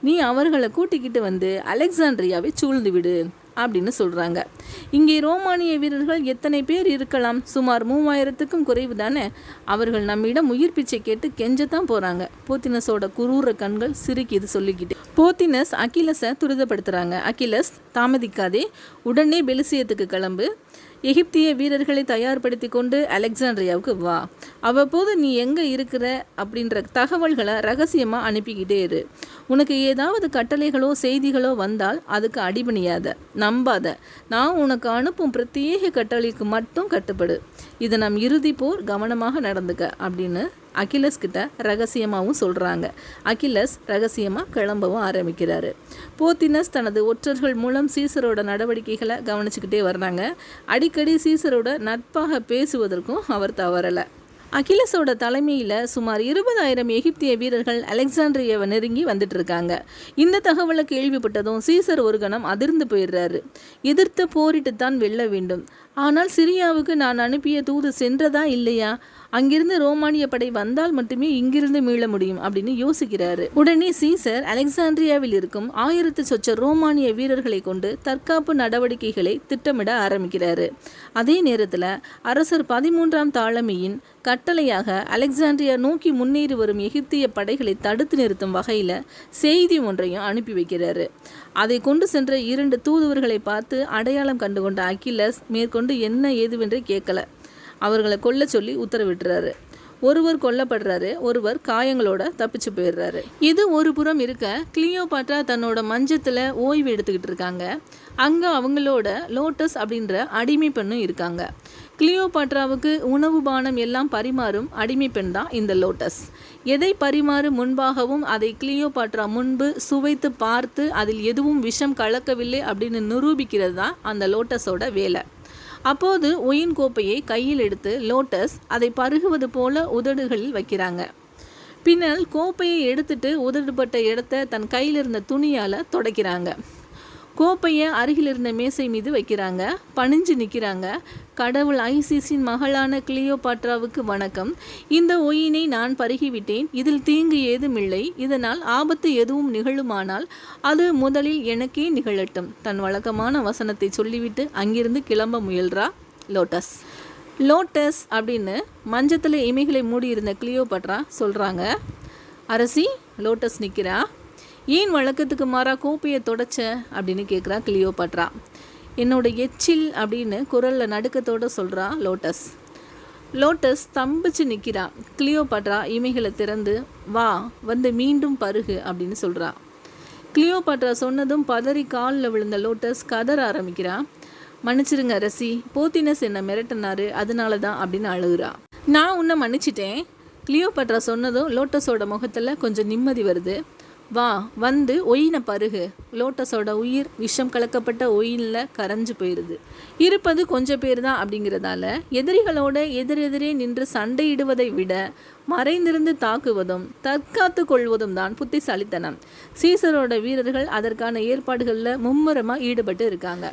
நீ அவர்களை கூட்டிக்கிட்டு வந்து அலெக்சாண்ட்ரியாவை சூழ்ந்து விடு அப்படின்னு சொல்கிறாங்க. இங்கே ரோமானிய வீரர்கள் எத்தனை பேர் இருக்கலாம்? சுமார் 3000க்கும் குறைவு தானே. அவர்கள் நம்மிடம் உயிர் பிச்சை கேட்டு கெஞ்சத்தான் போகிறாங்க. போத்தினஸோட குரூர கண்கள் சிரிக்கிது சொல்லிக்கிட்டு. போத்தினஸ் அகிலஸை துரிதப்படுத்துகிறாங்க. அகிலஸ், தாமதிக்காதே, உடனே பெலிசியத்துக்கு கிளம்பு. எகிப்திய வீரர்களை தயார்படுத்தி கொண்டு அலெக்சாண்ட்ரியாவுக்கு வா. அவ்வப்போது நீ எங்கே இருக்கிற அப்படின்ற தகவல்களை ரகசியமாக அனுப்பிக்கிட்டே இரு. உனக்கு ஏதாவது கட்டளைகளோ செய்திகளோ வந்தால் அதுக்கு அடிபணியாத, நம்பாத. நான் உனக்கு அனுப்பும் பிரத்யேக கட்டளைக்கு மட்டும் கட்டுப்படு. இது நம் இறுதி போர், கவனமாக நடந்துக்க அப்படின்னு அகிலஸ் கிட்ட ரகசியமாகவும் சொல்கிறாங்க. அகிலஸ் ரகசியமாக கிளம்பவும் ஆரம்பிக்கிறாரு. போத்தினஸ் தனது ஒற்றர்கள் மூலம் சீசரோட நடவடிக்கைகளை கவனிச்சுக்கிட்டே வர்றாங்க. அடிக்கடி சீசரோட நட்பாக பேசுவதற்கும் அவர் தவறலை. அகிலஸோட தலைமையில் சுமார் 20,000 எகிப்திய வீரர்கள் அலெக்சாண்ட்ரியாவை நெருங்கி வந்துட்டு இருக்காங்க. இந்த தகவலை கேள்விப்பட்டதும் சீசர் ஒரு கணம் அதிர்ந்து போயிடுறாரு. எதிர்த்து போரிட்டுத்தான் வெல்ல வேண்டும். ஆனால் சிரியாவுக்கு நான் அனுப்பிய தூது சென்றதா இல்லையா? அங்கிருந்து ரோமானிய படை வந்தால் மட்டுமே இங்கிருந்து மீள முடியும் அப்படின்னு யோசிக்கிறாரு. உடனே சீசர் அலெக்சாண்ட்ரியாவில் இருக்கும் 1000 சொச்ச ரோமானிய வீரர்களை கொண்டு தற்காப்பு நடவடிக்கைகளை திட்டமிட ஆரம்பிக்கிறாரு. அதே நேரத்தில் அரசர் 13ஆம் தாலமியின் கட்டளையாக அலெக்சாண்ட்ரியா நோக்கி முன்னேறி வரும் எகிப்திய படைகளை தடுத்து நிறுத்தும் வகையில் செய்தி ஒன்றையும் அனுப்பி வைக்கிறாரு. அதை கொண்டு சென்ற 2 தூதுவர்களை பார்த்து அடையாளம் கண்டுகொண்ட அகிலஸ் மேற்கொண்டு என்ன ஏதுவென்றே கேட்கல. அவர்களை கொல்ல சொல்லி உத்தரவிட்டுறாரு. ஒருவர் கொல்லப்படுறாரு, ஒருவர் காயங்களோட தப்பிச்சு போயிடுறாரு. இது ஒரு புறம் இருக்க, கிளியோபாட்ரா தன்னோட மஞ்சத்தில் ஓய்வு எடுத்துக்கிட்டு இருக்காங்க. அங்கே அவங்களோட லோட்டஸ் அப்படின்ற அடிமை பெண்ணும் இருக்காங்க. கிளியோபாட்ராவுக்கு உணவு பானம் எல்லாம் பரிமாறும் அடிமை பெண் தான் இந்த லோட்டஸ். எதை பரிமாறும் முன்பாகவும் அதை கிளியோபாட்ரா முன்பு சுவைத்து பார்த்து அதில் எதுவும் விஷம் கலக்கவில்லை அப்படின்னு நிரூபிக்கிறது தான் அந்த லோட்டஸோட வேலை. அப்போது ஒயின் கோப்பையை கையில் எடுத்து லோட்டஸ் அதை பருகுவது போல உதடுகளில் வைக்கிறாங்க. பின்னால் கோப்பையை எடுத்துட்டு உதடுபட்ட இடத்த தன் கையில் இருந்த துணியால் துடைக்கிறாங்க. கோப்பையை அருகில் இருந்த மேசை மீது வைக்கிறாங்க. பணிஞ்சு நிற்கிறாங்க. கடவுள் ஐசிஸின் மகளான கிளியோபாட்ராவுக்கு வணக்கம். இந்த ஒயினை நான் பருகிவிட்டேன். இதில் தீங்கு ஏதுமில்லை. இதனால் ஆபத்து எதுவும் நிகழுமானால் அது முதலில் எனக்கே நிகழட்டும். தன் வழக்கமான வசனத்தை சொல்லிவிட்டு அங்கிருந்து கிளம்ப முயல்றா லோட்டஸ். லோட்டஸ் அப்படின்னு மஞ்சத்தில் இமைகளை மூடியிருந்த கிளியோபாட்ரா சொல்கிறாங்க. அரசி, லோட்டஸ் நிற்கிறா. ஏன் வழக்கத்துக்கு மாறாக கோப்பையை தொடச்ச அப்படின்னு கேட்குறா கிளியோபாட்ரா. என்னோட எச்சில் அப்படின்னு குரலில் நடுக்கத்தோடு சொல்கிறா லோட்டஸ். லோட்டஸ் தம்பிச்சு நிற்கிறா. கிளியோபாட்ரா இமைகளை திறந்து வா வந்து மீண்டும் பருகு அப்படின்னு சொல்கிறா. கிளியோபாட்ரா சொன்னதும் பதறி காலில் விழுந்த லோட்டஸ் கதற ஆரம்பிக்கிறா. மன்னிச்சிருங்க அரசி, போத்தினஸ் என்னை மிரட்டினாரு, அதனால தான் அப்படின்னு அழுகுறா. நான் உன்னை மன்னிச்சிட்டேன். கிளியோபாட்ரா சொன்னதும் லோட்டஸோட முகத்தில் கொஞ்சம் நிம்மதி வருது. வா வந்து ஒயினை பருகு. லோட்டஸோட உயிர் விஷம் கலக்கப்பட்ட ஒயினில் கரைஞ்சு போயிடுது. இருப்பது கொஞ்சம் பேர் தான் அப்படிங்கிறதால எதிரிகளோட எதிரெதிரே நின்று சண்டையிடுவதை விட மறைந்திருந்து தாக்குவதும் தற்காத்து கொள்வதும் தான் புத்திசாலித்தனம். சீசரோட வீரர்கள் அதற்கான ஏற்பாடுகளில் மும்முரமாக ஈடுபட்டு இருக்காங்க.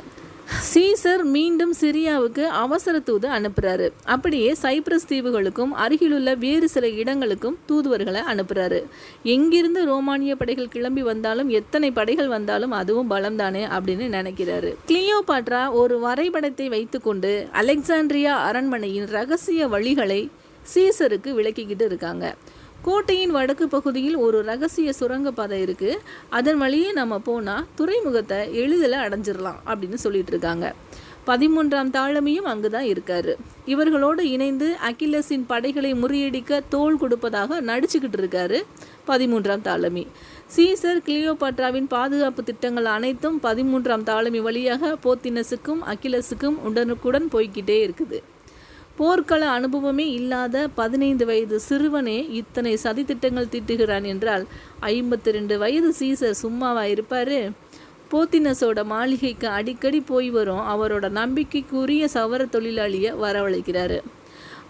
சீசர் மீண்டும் சிரியாவுக்கு அவசர தூது அனுப்புகிறாரு. அப்படியே சைப்ரஸ் தீவுகளுக்கும் அருகிலுள்ள வேறு சில இடங்களுக்கும் தூதுவர்களை அனுப்புகிறாரு. எங்கிருந்து ரோமானிய படைகள் கிளம்பி வந்தாலும் எத்தனை படைகள் வந்தாலும் அதுவும் பலம்தானே அப்படின்னு நினைக்கிறாரு. கிளியோபாட்ரா ஒரு வரைபடத்தை வைத்துக்கொண்டு அலெக்சாண்ட்ரியா அரண்மனையின் ரகசிய வழிகளை சீசருக்கு விளக்கிக்கிட்டு இருக்காங்க. கோட்டையின் வடக்கு பகுதியில் ஒரு ரகசிய சுரங்கப்பாதை இருக்குது. அதன் வழியே நம்ம போனால் துறைமுகத்தை எளிதில் அடைஞ்சிடலாம் அப்படின்னு சொல்லிட்டு இருக்காங்க. 13ஆம் தாலமியும் அங்கு தான் இருக்காரு. இவர்களோடு இணைந்து அகிலஸின் படைகளை முறியடிக்க தோள் கொடுப்பதாக நடிச்சுக்கிட்டு இருக்காரு 13ஆம் தாலமி. சீசர் கிளியோபாட்ராவின் பாதுகாப்பு திட்டங்கள் அனைத்தும் 13ஆம் தாலமி வழியாக போத்தினஸுக்கும் அகிலஸுக்கும் உடனுக்குடன் போய்கிட்டே இருக்குது. போர்க்கள அனுபவமே இல்லாத 15 வயது சிறுவனே இத்தனை சதித்திட்டங்கள் தீட்டுகிறான் என்றால் 52 வயது சீசர் சும்மாவா இருப்பார்? போத்தினஸோட மாளிகைக்கு அடிக்கடி போய் வரும் அவரோட நம்பிக்கைக்குரிய சவர தொழிலாளியை வரவழைக்கிறாரு.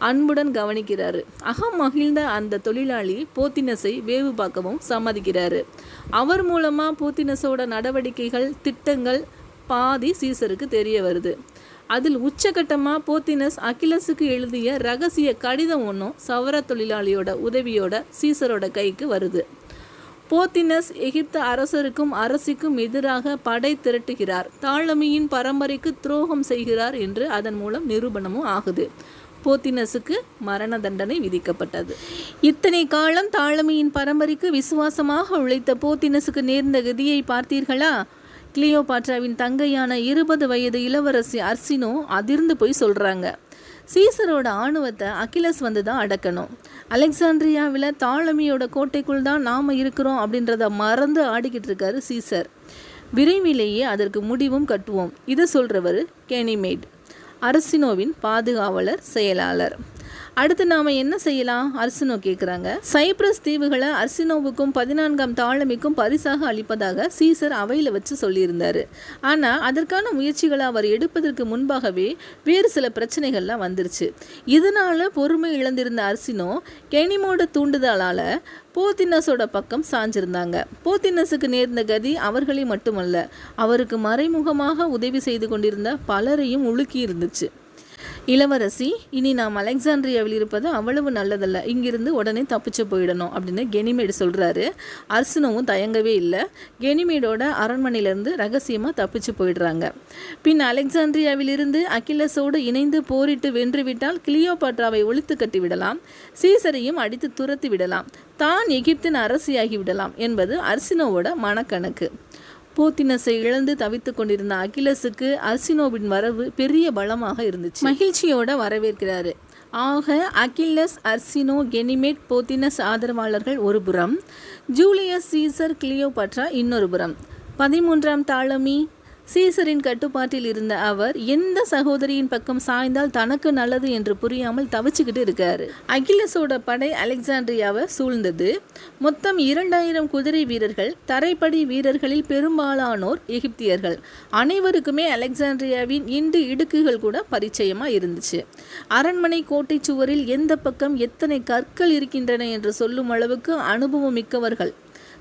அன்புடன் கவனிக்கிறாரு. அகம் மகிழ்ந்த அந்த தொழிலாளி போத்தினஸை வேவு பார்க்கவும் சம்மதிக்கிறாரு. அவர் மூலமாக போத்தினஸோட நடவடிக்கைகள் திட்டங்கள் பாதி சீசருக்கு தெரிய வருது. அதில் உச்சகட்டமாக போத்தினஸ் அகிலஸுக்கு எழுதிய ரகசிய கடிதம் ஒன்றும் சவர தொழிலாளியோட உதவியோட சீசரோட கைக்கு வருது. போத்தினஸ் எகிப்து அரசருக்கும் அரசிக்கும் எதிராக படை திரட்டுகிறார், தாலமியின் பரம்பரைக்கு துரோகம் செய்கிறார் என்று அதன் மூலம் நிரூபணமும் ஆகுது. போத்தினஸுக்கு மரண தண்டனை விதிக்கப்பட்டது. இத்தனை காலம் தாலமியின் பரம்பரைக்கு விசுவாசமாக உழைத்த போத்தினஸுக்கு நேர்ந்த கதியை பார்த்தீர்களா? கிளியோபாட்ராவின் தங்கையான 20 வயது இளவரசி அர்சினோ அதிர்ந்து போய் சொல்கிறாங்க. சீசரோட ஆணுவத்தை அகிலஸ் வந்து தான் அடக்கணும். அலெக்சாண்ட்ரியாவில் தாலமியோட கோட்டைக்குள் தான் நாம் இருக்கிறோம் அப்படின்றத மறந்து ஆடிக்கிட்டு இருக்காரு சீசர். விரைவிலேயே அதற்கு முடிவும் கட்டுவோம். இதை சொல்கிறவர் கெனிமேட், அர்சினோவின் பாதுகாவலர் செயலாளர். அடுத்து நாம் என்ன செய்யலாம்? அர்சினோ கேட்குறாங்க. சைப்ரஸ் தீவுகளை அர்சினோவுக்கும் 14ஆம் தாலமிக்கும் பரிசாக அளிப்பதாக சீசர் அவையில் வச்சு சொல்லியிருந்தார். ஆனால் அதற்கான முயற்சிகளை அவர் எடுப்பதற்கு முன்பாகவே வேறு சில பிரச்சனைகள்லாம் வந்துருச்சு. இதனால் பொறுமை இழந்திருந்த அர்சினோ கெனிமோட தூண்டுதலால் போத்தினஸோட பக்கம் சாஞ்சிருந்தாங்க. போத்தினஸுக்கு நேர்ந்த கதி அவர்களை மட்டுமல்ல, அவருக்கு மறைமுகமாக உதவி செய்து கொண்டிருந்த பலரையும் உலுக்கி இருந்துச்சு. இளவரசி, இனி நாம் அலெக்சாண்ட்ரியாவில் இருப்பது அவ்வளவு நல்லதல்ல, இங்கிருந்து உடனே தப்பிச்சு போயிடணும் அப்படின்னு கெனிமேடு சொல்கிறாரு. அர்சினோவும் தயங்கவே இல்லை. கெனிமேடோட அரண்மனையிலேருந்து ரகசியமாக தப்பிச்சு போயிடுறாங்க. பின் அலெக்சாண்ட்ரியாவிலிருந்து அகிலஸோடு இணைந்து போரிட்டு வென்றுவிட்டால் கிளியோபாட்ராவை ஒழித்து கட்டி விடலாம், சீசரையும் அடித்து துரத்தி விடலாம், தான் எகிப்தின் அரசியாகி விடலாம் என்பது அர்சினோவோட மனக்கணக்கு. போத்தினஸை இழந்து தவித்து கொண்டிருந்த அகிலஸுக்கு அர்சினோவின் வரவு பெரிய பலமாக இருந்துச்சு. மகிழ்ச்சியோட வரவேற்கிறாரு. ஆக அகில்லஸ், அர்சினோ, கெனிமேட், போத்தினஸ் ஆதரவாளர்கள் ஒரு புறம், ஜூலியஸ் சீசர், கிளியோபாட்ரா இன்னொரு புறம். 13ஆம் தாலமி சீசரின் கட்டுப்பாட்டில் இருந்த அவர் எந்த சகோதரியின் பக்கம் சாய்ந்தால் தனக்கு நல்லது என்று புரியாமல் தவிச்சுக்கிட்டு இருக்காரு. அகிலஸோட படை அலெக்சாண்ட்ரியாவை சூழ்ந்தது. மொத்தம் 2000 குதிரை வீரர்கள், தரைப்படை வீரர்களில் பெரும்பாலானோர் எகிப்தியர்கள். அனைவருக்குமே அலெக்சாண்ட்ரியாவின் இண்டு இடுக்குகள் கூட பரிச்சயமாக இருந்துச்சு. அரண்மனை கோட்டை சுவரில் எந்த பக்கம் எத்தனை கற்கள் இருக்கின்றன என்று சொல்லும் அளவுக்கு அனுபவம் மிக்கவர்கள்.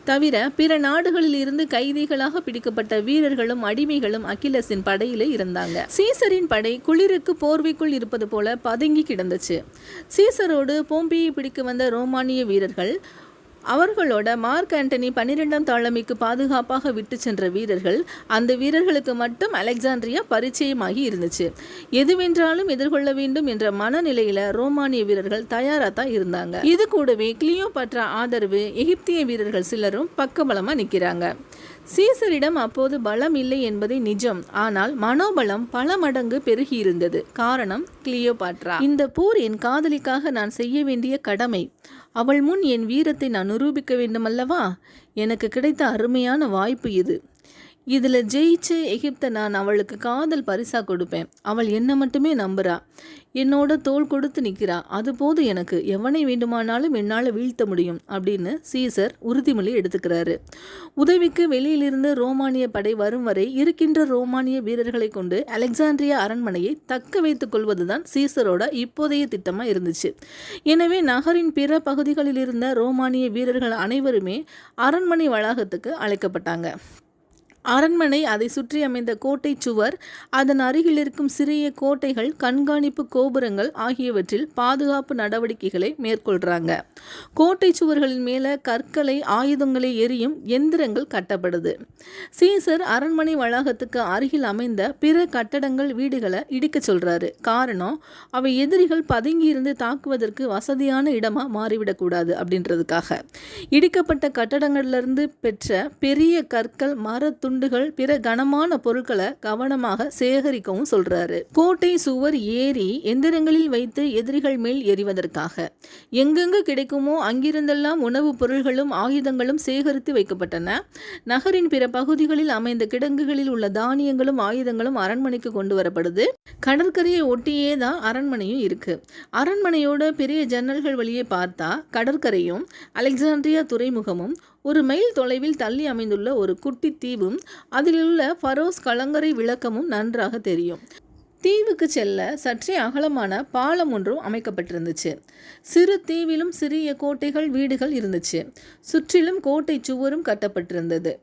தவிர பிற நாடுகளில் இருந்து கைதிகளாக பிடிக்கப்பட்ட வீரர்களும் அடிமைகளும் அகிலஸின் படையிலே இருந்தாங்க. சீசரின் படை குளிருக்கு போர்வைக்குள் இருப்பது போல பதுங்கி கிடந்துச்சு. சீசரோடு போம்பியை பிடிக்க வந்த ரோமானிய வீரர்கள், அவர்களோட மார்க் ஆண்டனி 12ஆம் தாலமிக்கு பாதுகாப்பாக விட்டு சென்ற வீரர்கள், அந்த வீரர்களுக்கு மட்டும் அலெக்சாண்ட்ரியா பரிச்சயமாகி இருந்துச்சு. எதுவென்றாலும் எதிர்கொள்ள வேண்டும் என்ற மனநிலையில ரோமானிய வீரர்கள் தயாராக தான் இருந்தாங்க. இது கூடவே கிளியோபாட்ரா ஆதரவு எகிப்திய வீரர்கள் சிலரும் பக்கபலமாக நிற்கிறாங்க. சீசரிடம் அப்போது பலம் இல்லை என்பதை நிஜம். ஆனால் மனோபலம் பல மடங்கு பெருகி இருந்தது. காரணம் கிளியோபாட்ரா. இந்த போர் என் காதலிக்காக நான் செய்ய வேண்டிய கடமை. அவள் முன் என் வீரத்தை நான் நிரூபிக்க வேண்டுமல்லவா? எனக்கு கிடைத்த அருமையான வாய்ப்பு இது. இதில் ஜெயிச்சு எகிப்தை நான் அவளுக்கு காதல் பரிசாக கொடுப்பேன். அவள் என்னை மட்டுமே நம்புகிறா, என்னோட தோள் கொடுத்து நிற்கிறா. அதுபோது எனக்கு எவனை வேண்டுமானாலும் என்னால் வீழ்த்த முடியும் அப்படின்னு சீசர் உறுதிமொழி எடுத்துக்கிறாரு. உதவிக்கு வெளியிலிருந்து ரோமானிய படை வரும் வரை இருக்கின்ற ரோமானிய வீரர்களை கொண்டு அலெக்சாண்ட்ரியா அரண்மனையை தக்க வைத்துக் கொள்வதுதான் சீசரோட இப்போதைய திட்டமாக இருந்துச்சு. எனவே நகரின் பிற பகுதிகளில் இருந்த ரோமானிய வீரர்கள் அனைவருமே அரண்மனை வளாகத்துக்கு அழைக்கப்பட்டாங்க. அரண்மனை, அதை சுற்றி அமைந்த கோட்டை சுவர், அதன் அருகில் இருக்கும் சிறிய கோட்டைகள், கண்காணிப்பு கோபுரங்கள் ஆகியவற்றில் பாதுகாப்பு நடவடிக்கைகளை மேற்கொள்கிறாங்க. கோட்டை சுவர்களின் மேலே கற்களை, ஆயுதங்களை எரியும் எந்திரங்கள் கட்டப்படுது. சீசர் அரண்மனை வளாகத்துக்கு அருகில் அமைந்த பிற கட்டடங்கள், வீடுகளை இடிக்க சொல்கிறாரு. காரணம், அவை எதிரிகள் பதுங்கியிருந்து தாக்குவதற்கு வசதியான இடமாக மாறிவிடக்கூடாது அப்படின்றதுக்காக. இடிக்கப்பட்ட கட்டடங்களிலிருந்து பெற்ற பெரிய கற்கள், மர துண்டுகள், பிற கனமான பொருட்களை கவனமாக சேகரிக்கவும் சொல்றாரு. கோட்டை சுவர் ஏறி எந்திரங்களில் வைத்து எதிரிகள் மேல் எறிவதற்காக. எங்கெங்கு கிடைக்குமோ அங்கிருந்தெல்லாம் உணவுப் பொருள்களும் ஆயுதங்களும் சேகரித்து வைக்கப்பட்டன. நகரின் பிற பகுதிகளில் அமைந்த கிடங்குகளில் உள்ள தானியங்களும் ஆயுதங்களும் அரண்மனைக்கு கொண்டு வரப்படுது. கடற்கரையை ஒட்டியே தான் அரண்மனையும் இருக்கு. அரண்மனையோட பெரிய ஜன்னல்கள் வழியே பார்த்தா கடற்கரையும் அலெக்சாண்ட்ரியா துறைமுகமும், ஒரு மைல் தொலைவில் தள்ளி அமைந்துள்ள ஒரு குட்டி தீவும், அதிலுள்ள ஃபரோஸ் கலங்கரை விளக்கமும் நன்றாக தெரியும். தீவுக்கு செல்ல சற்றே அகலமான பாலம் ஒன்றும் அமைக்கப்பட்டிருந்துச்சு. சிறு தீவிலும் சிறிய கோட்டைகள், வீடுகள் இருந்துச்சு. சுற்றிலும் கோட்டை சுவரும் கட்டப்பட்டிருந்தது.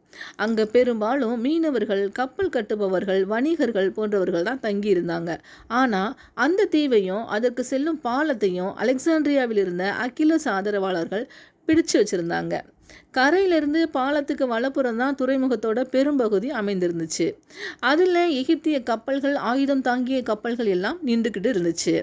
அங்கே பெரும்பாலும் மீனவர்கள், கப்பல் கட்டுபவர்கள், வணிகர்கள் போன்றவர்கள் தான் தங்கியிருந்தாங்க. ஆனால் அந்த தீவையும் அதற்கு செல்லும் பாலத்தையும் அலெக்சாண்ட்ரியாவில் இருந்த அகிலஸ் ஆதரவாளர்கள் பிடிச்சு வச்சுருந்தாங்க. கரையிலிருந்து பாலத்துக்கு வலப்புறம் தான் துறைமுகத்தோட பெரும்பகுதி அமைந்திருந்துச்சு. அதில் எகிப்திய கப்பல்கள், ஆயுதம் தாங்கிய கப்பல்கள் எல்லாம் நின்றுக்கிட்டு இருந்துச்சு.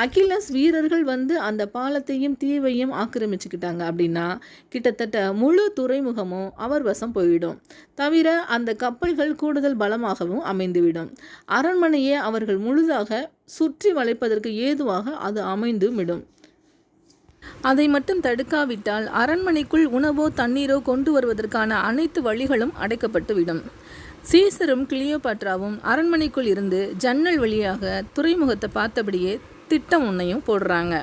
அகிலஸ் வீரர்கள் வந்து அந்த பாலத்தையும் தீவையும் ஆக்கிரமிச்சுக்கிட்டாங்க அப்படின்னா கிட்டத்தட்ட முழு துறைமுகமும் அவர் வசம் போயிடும். தவிர அந்த கப்பல்கள் கூடுதல் பலமாகவும் அமைந்துவிடும். அரண்மனையை அவர்கள் முழுதாக சுற்றி வளைப்பதற்கு ஏதுவாக அது அமைந்து விடும். அதை மட்டும் தடுக்காவிட்டால் அரண்மனைக்குள் உணவோ தண்ணீரோ கொண்டு வருவதற்கான அனைத்து வழிகளும் அடைக்கப்பட்டுவிடும். சீசரும் கிளியோபாட்ராவும் அரண்மனைக்குள் இருந்து ஜன்னல் வழியாக துறைமுகத்தை பார்த்தபடியே திட்டம் ஒன்றையும் போடுறாங்க.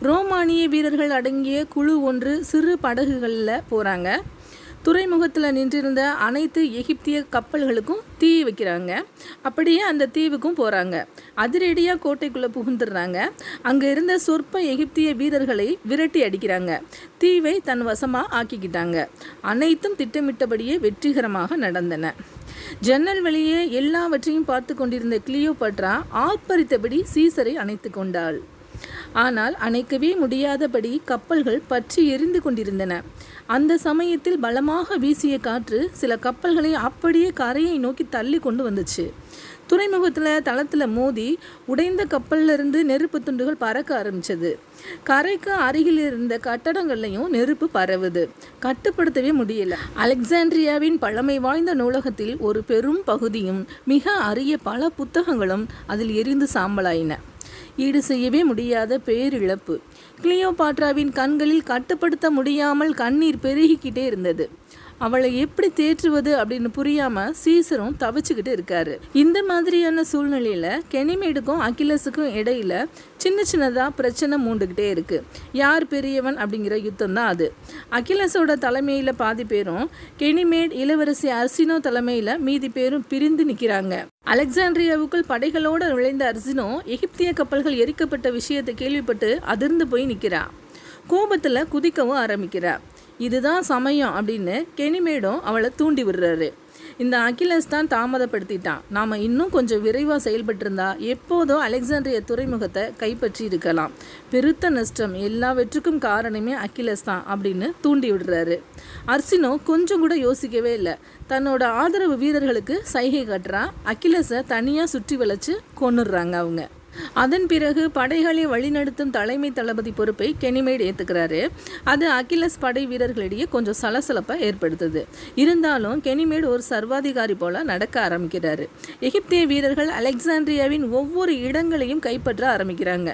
ரோமானிய வீரர்கள் அடங்கிய குழு ஒன்று சிறு படகுகளில் போகிறாங்க. துறைமுகத்தில் நின்றிருந்த அனைத்து எகிப்திய கப்பல்களுக்கும் தீ வைக்கிறாங்க. அப்படியே அந்த தீவுக்கும் போகிறாங்க. அதிரடியாக கோட்டைக்குள்ளே புகுந்துடுறாங்க. அங்கே இருந்த சொற்ப எகிப்திய வீரர்களை விரட்டி அடிக்கிறாங்க. தீவை தன் வசமாக ஆக்கிக்கிட்டாங்க. அனைத்தும் திட்டமிட்டபடியே வெற்றிகரமாக நடந்தன. ஜன்னல் வழியே எல்லாவற்றையும் பார்த்து கொண்டிருந்த கிளியோபாட்ரா ஆர்ப்பரித்தபடி சீசரை அணைத்து கொண்டாள். ஆனால் அணைக்கவே முடியாதபடி கப்பல்கள் பற்றி எரிந்து கொண்டிருந்தன. அந்த சமயத்தில் பலமாக வீசிய காற்று சில கப்பல்களை அப்படியே கரையை நோக்கி தள்ளி கொண்டு வந்துச்சு. துறைமுகத்தில் தளத்தில் மோதி உடைந்த கப்பலிருந்து நெருப்பு துண்டுகள் பறக்க ஆரம்பிச்சது. கரைக்கு அருகில் இருந்த கட்டடங்கள்லையும் நெருப்பு பரவுது. கட்டுப்படுத்தவே முடியல. அலெக்சாண்ட்ரியாவின் பழமை வாய்ந்த நூலகத்தில் ஒரு பெரும் பகுதியும் மிக அரிய பல புத்தகங்களும் அதில் எரிந்து சாம்பலாயின. ஈடு செய்யவே முடியாத பேரிழப்பு. கிளியோபாட்ராவின் கண்களில் கட்டுப்படுத்த முடியாமல் கண்ணீர் பெருகிக்கிட்டே இருந்தது. அவளை எப்படி தேற்றுவது அப்படின்னு புரியாமல் சீசரும் தவிச்சுக்கிட்டு இருக்காரு. இந்த மாதிரியான சூழ்நிலையில் கெனிமேடுக்கும் அகிலஸுக்கும் இடையில சின்ன சின்னதாக பிரச்சனை மூண்டுக்கிட்டே இருக்குது. யார் பெரியவன் அப்படிங்கிற யுத்தம் தான் அது. அகிலஸோட தலைமையில் பாதி பேரும், கெனிமேட் இளவரசி அர்சினோ தலைமையில் மீதி பேரும் பிரிந்து நிற்கிறாங்க. அலெக்சாண்ட்ரியாவுக்குள் படைகளோடு நுழைந்த அர்சினோ எகிப்திய கப்பல்கள் எரிக்கப்பட்ட விஷயத்தை கேள்விப்பட்டு அதிர்ந்து போய் நிற்கிறா. கோபத்தில் குதிக்கவும் ஆரம்பிக்கிறா. இதுதான் சமயம் அப்படின்னு கெனிமேடும் அவளை தூண்டி விடுறாரு. இந்த அகிலஸ் தான் தாமதப்படுத்திட்டான். நாம் இன்னும் கொஞ்சம் விரைவாக செயல்பட்டிருந்தா எப்போதோ அலெக்சாண்ட்ரியா துறைமுகத்தை கைப்பற்றி இருக்கலாம். பெருத்த நஷ்டம் எல்லாவற்றுக்கும் காரணமே அகிலஸ் தான் அப்படின்னு தூண்டி விடுறாரு. அர்சினோ கொஞ்சம் கூட யோசிக்கவே இல்லை. தன்னோட ஆதரவு வீரர்களுக்கு சைகை காட்டுறா. அகிலஸை தனியாக சுற்றி வளைச்சு கொன்னுடுறாங்க அவங்க. அதன் பிறகு படைகளை வழிநடத்தும் தலைமை தளபதி பொறுப்பை கெனிமேட் ஏற்றுக்கிறாரு. அது அகிலஸ் படை வீரர்களிடையே கொஞ்சம் சலசலப்பை ஏற்படுத்துது. இருந்தாலும் கெனிமேட் ஒரு சர்வாதிகாரி போல நடக்க ஆரம்பிக்கிறாரு. எகிப்திய வீரர்கள் அலெக்சாண்ட்ரியாவின் ஒவ்வொரு இடங்களையும் கைப்பற்ற ஆரம்பிக்கிறாங்க.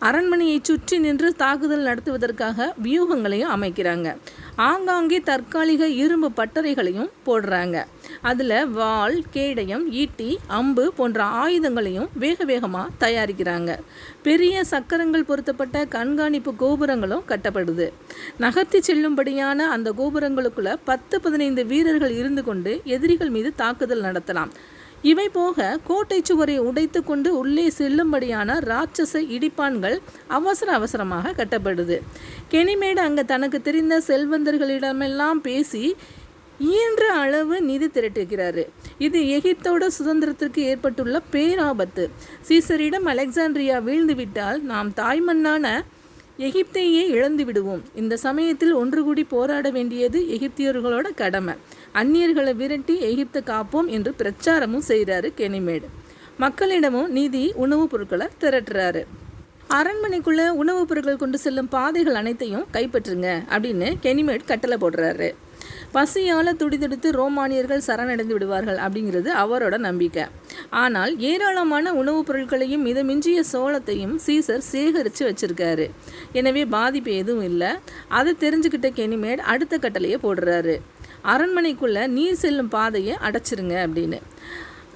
அரண்மனையை சுற்றி நின்று தாக்குதல் நடத்துவதற்காக வியூகங்களையும் அமைக்கிறாங்க. ஆங்காங்கே தற்காலிக இரும்பு பட்டறைகளையும் போடுறாங்க. அதில் வாள், கேடயம், ஈட்டி, அம்பு போன்ற ஆயுதங்களையும் வேக வேகமாக தயாரிக்கிறாங்க. பெரிய சக்கரங்கள் பொருத்தப்பட்ட கண்காணிப்பு கோபுரங்களும் கட்டப்படுது. நகர்த்தி செல்லும்படியான அந்த கோபுரங்களுக்குள்ள 10-15 வீரர்கள் இருந்து கொண்டு எதிரிகள் மீது தாக்குதல் நடத்தலாம். இவை போக கோட்டை சுவரை உடைத்து கொண்டு உள்ளே செல்லும்படியான ராட்சச இடிப்பான்கள் அவசரமாக கட்டப்படுது. கெனிமேடு அங்கே தனக்கு தெரிந்த செல்வந்தர்களிடமெல்லாம் பேசி இயன்ற அளவு நிதி திரட்டுகிறாரு. இது எகிப்தோட சுதந்திரத்திற்கு ஏற்பட்டுள்ள பேராபத்து. சீசரிடம் அலெக்சாண்ட்ரியா வீழ்ந்துவிட்டால் நாம் தாய்மண்ணான எகிப்தையே இழந்து விடுவோம். இந்த சமயத்தில் ஒன்று கூடி போராட வேண்டியது எகிப்தியர்களோட கடமை. அந்நியர்களை விரட்டி எகிப்தை காப்போம் என்று பிரச்சாரமும் செய்கிறாரு கெனிமேடு. மக்களிடமும் நீதி உணவுப் பொருட்களை திரட்டுறாரு. அரண்மனைக்குள்ளே உணவுப் பொருட்கள் கொண்டு செல்லும் பாதைகள் அனைத்தையும் கைப்பற்றுங்க அப்படின்னு கெனிமேட் கட்டளை போடுறாரு. பசியால் துடிதுடித்து ரோமானியர்கள் சரணடைந்து விடுவார்கள் அப்படிங்கிறது அவரோட நம்பிக்கை. ஆனால் ஏராளமான உணவுப் பொருட்களையும் மிதமிஞ்சிய சோளத்தையும் சீசர் சேகரித்து வச்சிருக்காரு. எனவே பாதிப்பு எதுவும் இல்லை. அதை தெரிஞ்சுக்கிட்ட கெனிமேட் அடுத்த கட்டளையை போடுறாரு. அரண்மனைக்குள்ளே நீர் செல்லும் பாதையை அடைச்சிருங்க அப்படின்னு.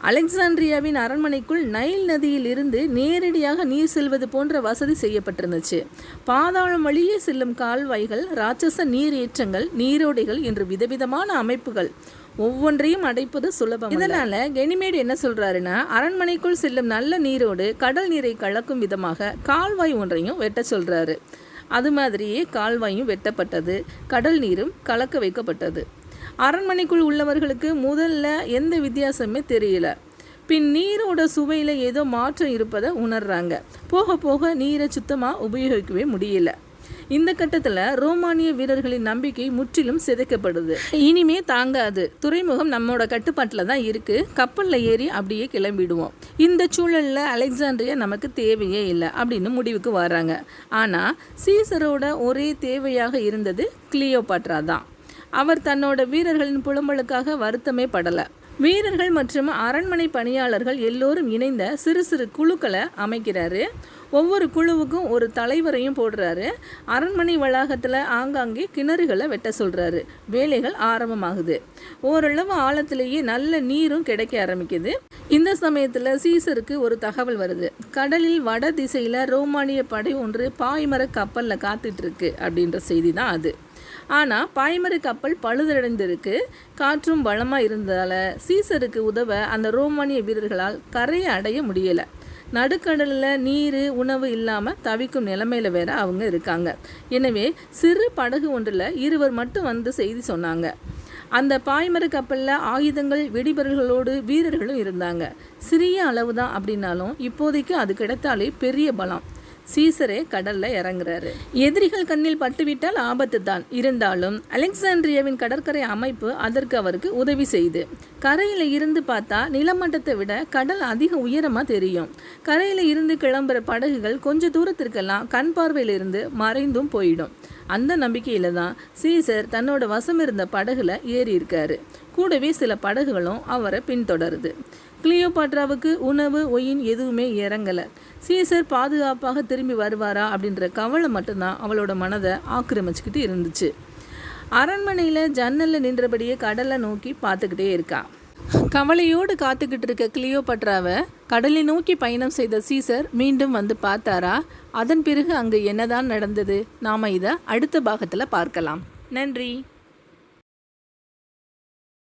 அலெக்சாண்ட்ரியாவின் அரண்மனைக்குள் நைல் நதியில் இருந்து நேரடியாக நீர் செல்வது போன்ற வசதி செய்யப்பட்டிருந்துச்சு. பாதாளம் வழியே செல்லும் கால்வாய்கள், ராட்சச நீரேற்றங்கள், நீரோடைகள் என்று விதவிதமான அமைப்புகள் ஒவ்வொன்றையும் அடைப்பது சுலபம். இதனால கெனிமேட் என்ன சொல்றாருன்னா, அரண்மனைக்குள் செல்லும் நல்ல நீரோடு கடல் நீரை கலக்கும் விதமாக கால்வாய் ஒன்றையும் வெட்ட சொல்றாரு. அது மாதிரியே கால்வாயும் வெட்டப்பட்டது. கடல் நீரும் கலக்க வைக்கப்பட்டது. அரண்மனைக்குள் உள்ளவர்களுக்கு முதல்ல எந்த வித்தியாசமே தெரியல. பின் நீரோட சுவையில் ஏதோ மாற்றம் இருப்பதை உணர்றாங்க. போக போக நீரை சுத்தமாக உபயோகிக்கவே முடியல. இந்த கட்டத்தில் ரோமானிய வீரர்களின் நம்பிக்கை முற்றிலும் சிதைக்கப்படுது. இனிமே தாங்காது, துறைமுகம் நம்மளோட கட்டுப்பாட்டில் தான் இருக்குது, கப்பலில் ஏறி அப்படியே கிளம்பிடுவோம். இந்த சூழலில் அலெக்சாண்ட்ரியா நமக்கு தேவையே இல்லை அப்படின்னு முடிவுக்கு வராங்க. ஆனால் சீசரோட ஒரே தேவையாக இருந்தது கிளியோபாட்ரா தான். அவர் தன்னோட வீரர்களின் புலம்பலுக்காக வருத்தமே படலை. வீரர்கள் மற்றும் அரண்மனை பணியாளர்கள் எல்லோரும் இணைந்த சிறு சிறு குழுக்களை அமைக்கிறாரு. ஒவ்வொரு குழுவுக்கும் ஒரு தலைவரையும் போடுறாரு. அரண்மனை வளாகத்தில் ஆங்காங்கே கிணறுகளை வெட்ட சொல்கிறாரு. வேலைகள் ஆரம்பமாகுது. ஓரளவு ஆழத்திலேயே நல்ல நீரும் கிடைக்க ஆரம்பிக்குது. இந்த சமயத்தில் சீசருக்கு ஒரு தகவல் வருது. கடலில் வட திசையில் ரோமானிய படை ஒன்று பாய்மர கப்பலில் காத்துட்ருக்கு அப்படின்ற செய்தி தான் அது. ஆனால் பாய்மர கப்பல் பழுதடைந்திருக்கு. காற்றும் பலமாக இருந்ததால் சீசருக்கு உதவ அந்த ரோமானிய வீரர்களால் கரையை அடைய முடியலை. நடுக்கடலில் நீர், உணவு இல்லாமல் தவிக்கும் நிலைமையில் வேற அவங்க இருக்காங்க. எனவே சிறு படகு ஒன்றில் இருவர் மட்டும் வந்து செய்தி சொன்னாங்க. அந்த பாய்மர கப்பலில் ஆயுதங்கள், வெடிபொருள்களோடு வீரர்களும் இருந்தாங்க. சிறிய அளவு தான் அப்படின்னாலும் இப்போதைக்கு அது கிடைத்தாலே பெரிய பலம். சீசரே கடல்ல இறங்குறாரு. எதிரிகள் கண்ணில் பட்டுவிட்டால் ஆபத்து தான். இருந்தாலும் அலெக்சாண்ட்ரியாவின் கடற்கரை அமைப்பு அதற்கு அவருக்கு உதவி செய்து. கரையில் இருந்து பார்த்தா நிலமட்டத்தை விட கடல் அதிக உயரமாக தெரியும். கரையில் இருந்து கிளம்புற படகுகள் கொஞ்ச தூரத்திற்கெல்லாம் கண் பார்வையிலிருந்து மறைந்தும் போயிடும். அந்த நம்பிக்கையில தான் சீசர் தன்னோட வசம் இருந்த படகுல ஏறி இருக்காரு. கூடவே சில படகுகளும் அவரை பின்தொடருது. கிளியோபாட்ராவுக்கு உணவு, ஒயின் எதுவுமே இறங்கலை. சீசர் பாதுகாப்பாக திரும்பி வருவாரா அப்படின்ற கவலை மட்டும்தான் அவளோட மனதை ஆக்கிரமிச்சுக்கிட்டு இருந்துச்சு. அரண்மனையில் ஜன்னலில் நின்றபடியே கடலை நோக்கி பார்த்துக்கிட்டே இருக்கா. கவலையோடு காத்துக்கிட்டு இருக்க கிளியோபாட்ராவை கடலை நோக்கி பயணம் செய்த சீசர் மீண்டும் வந்து பார்த்தாரா? அதன் பிறகு அங்கே என்னதான் நடந்தது? நாம் இதை அடுத்த பாகத்தில் பார்க்கலாம். நன்றி.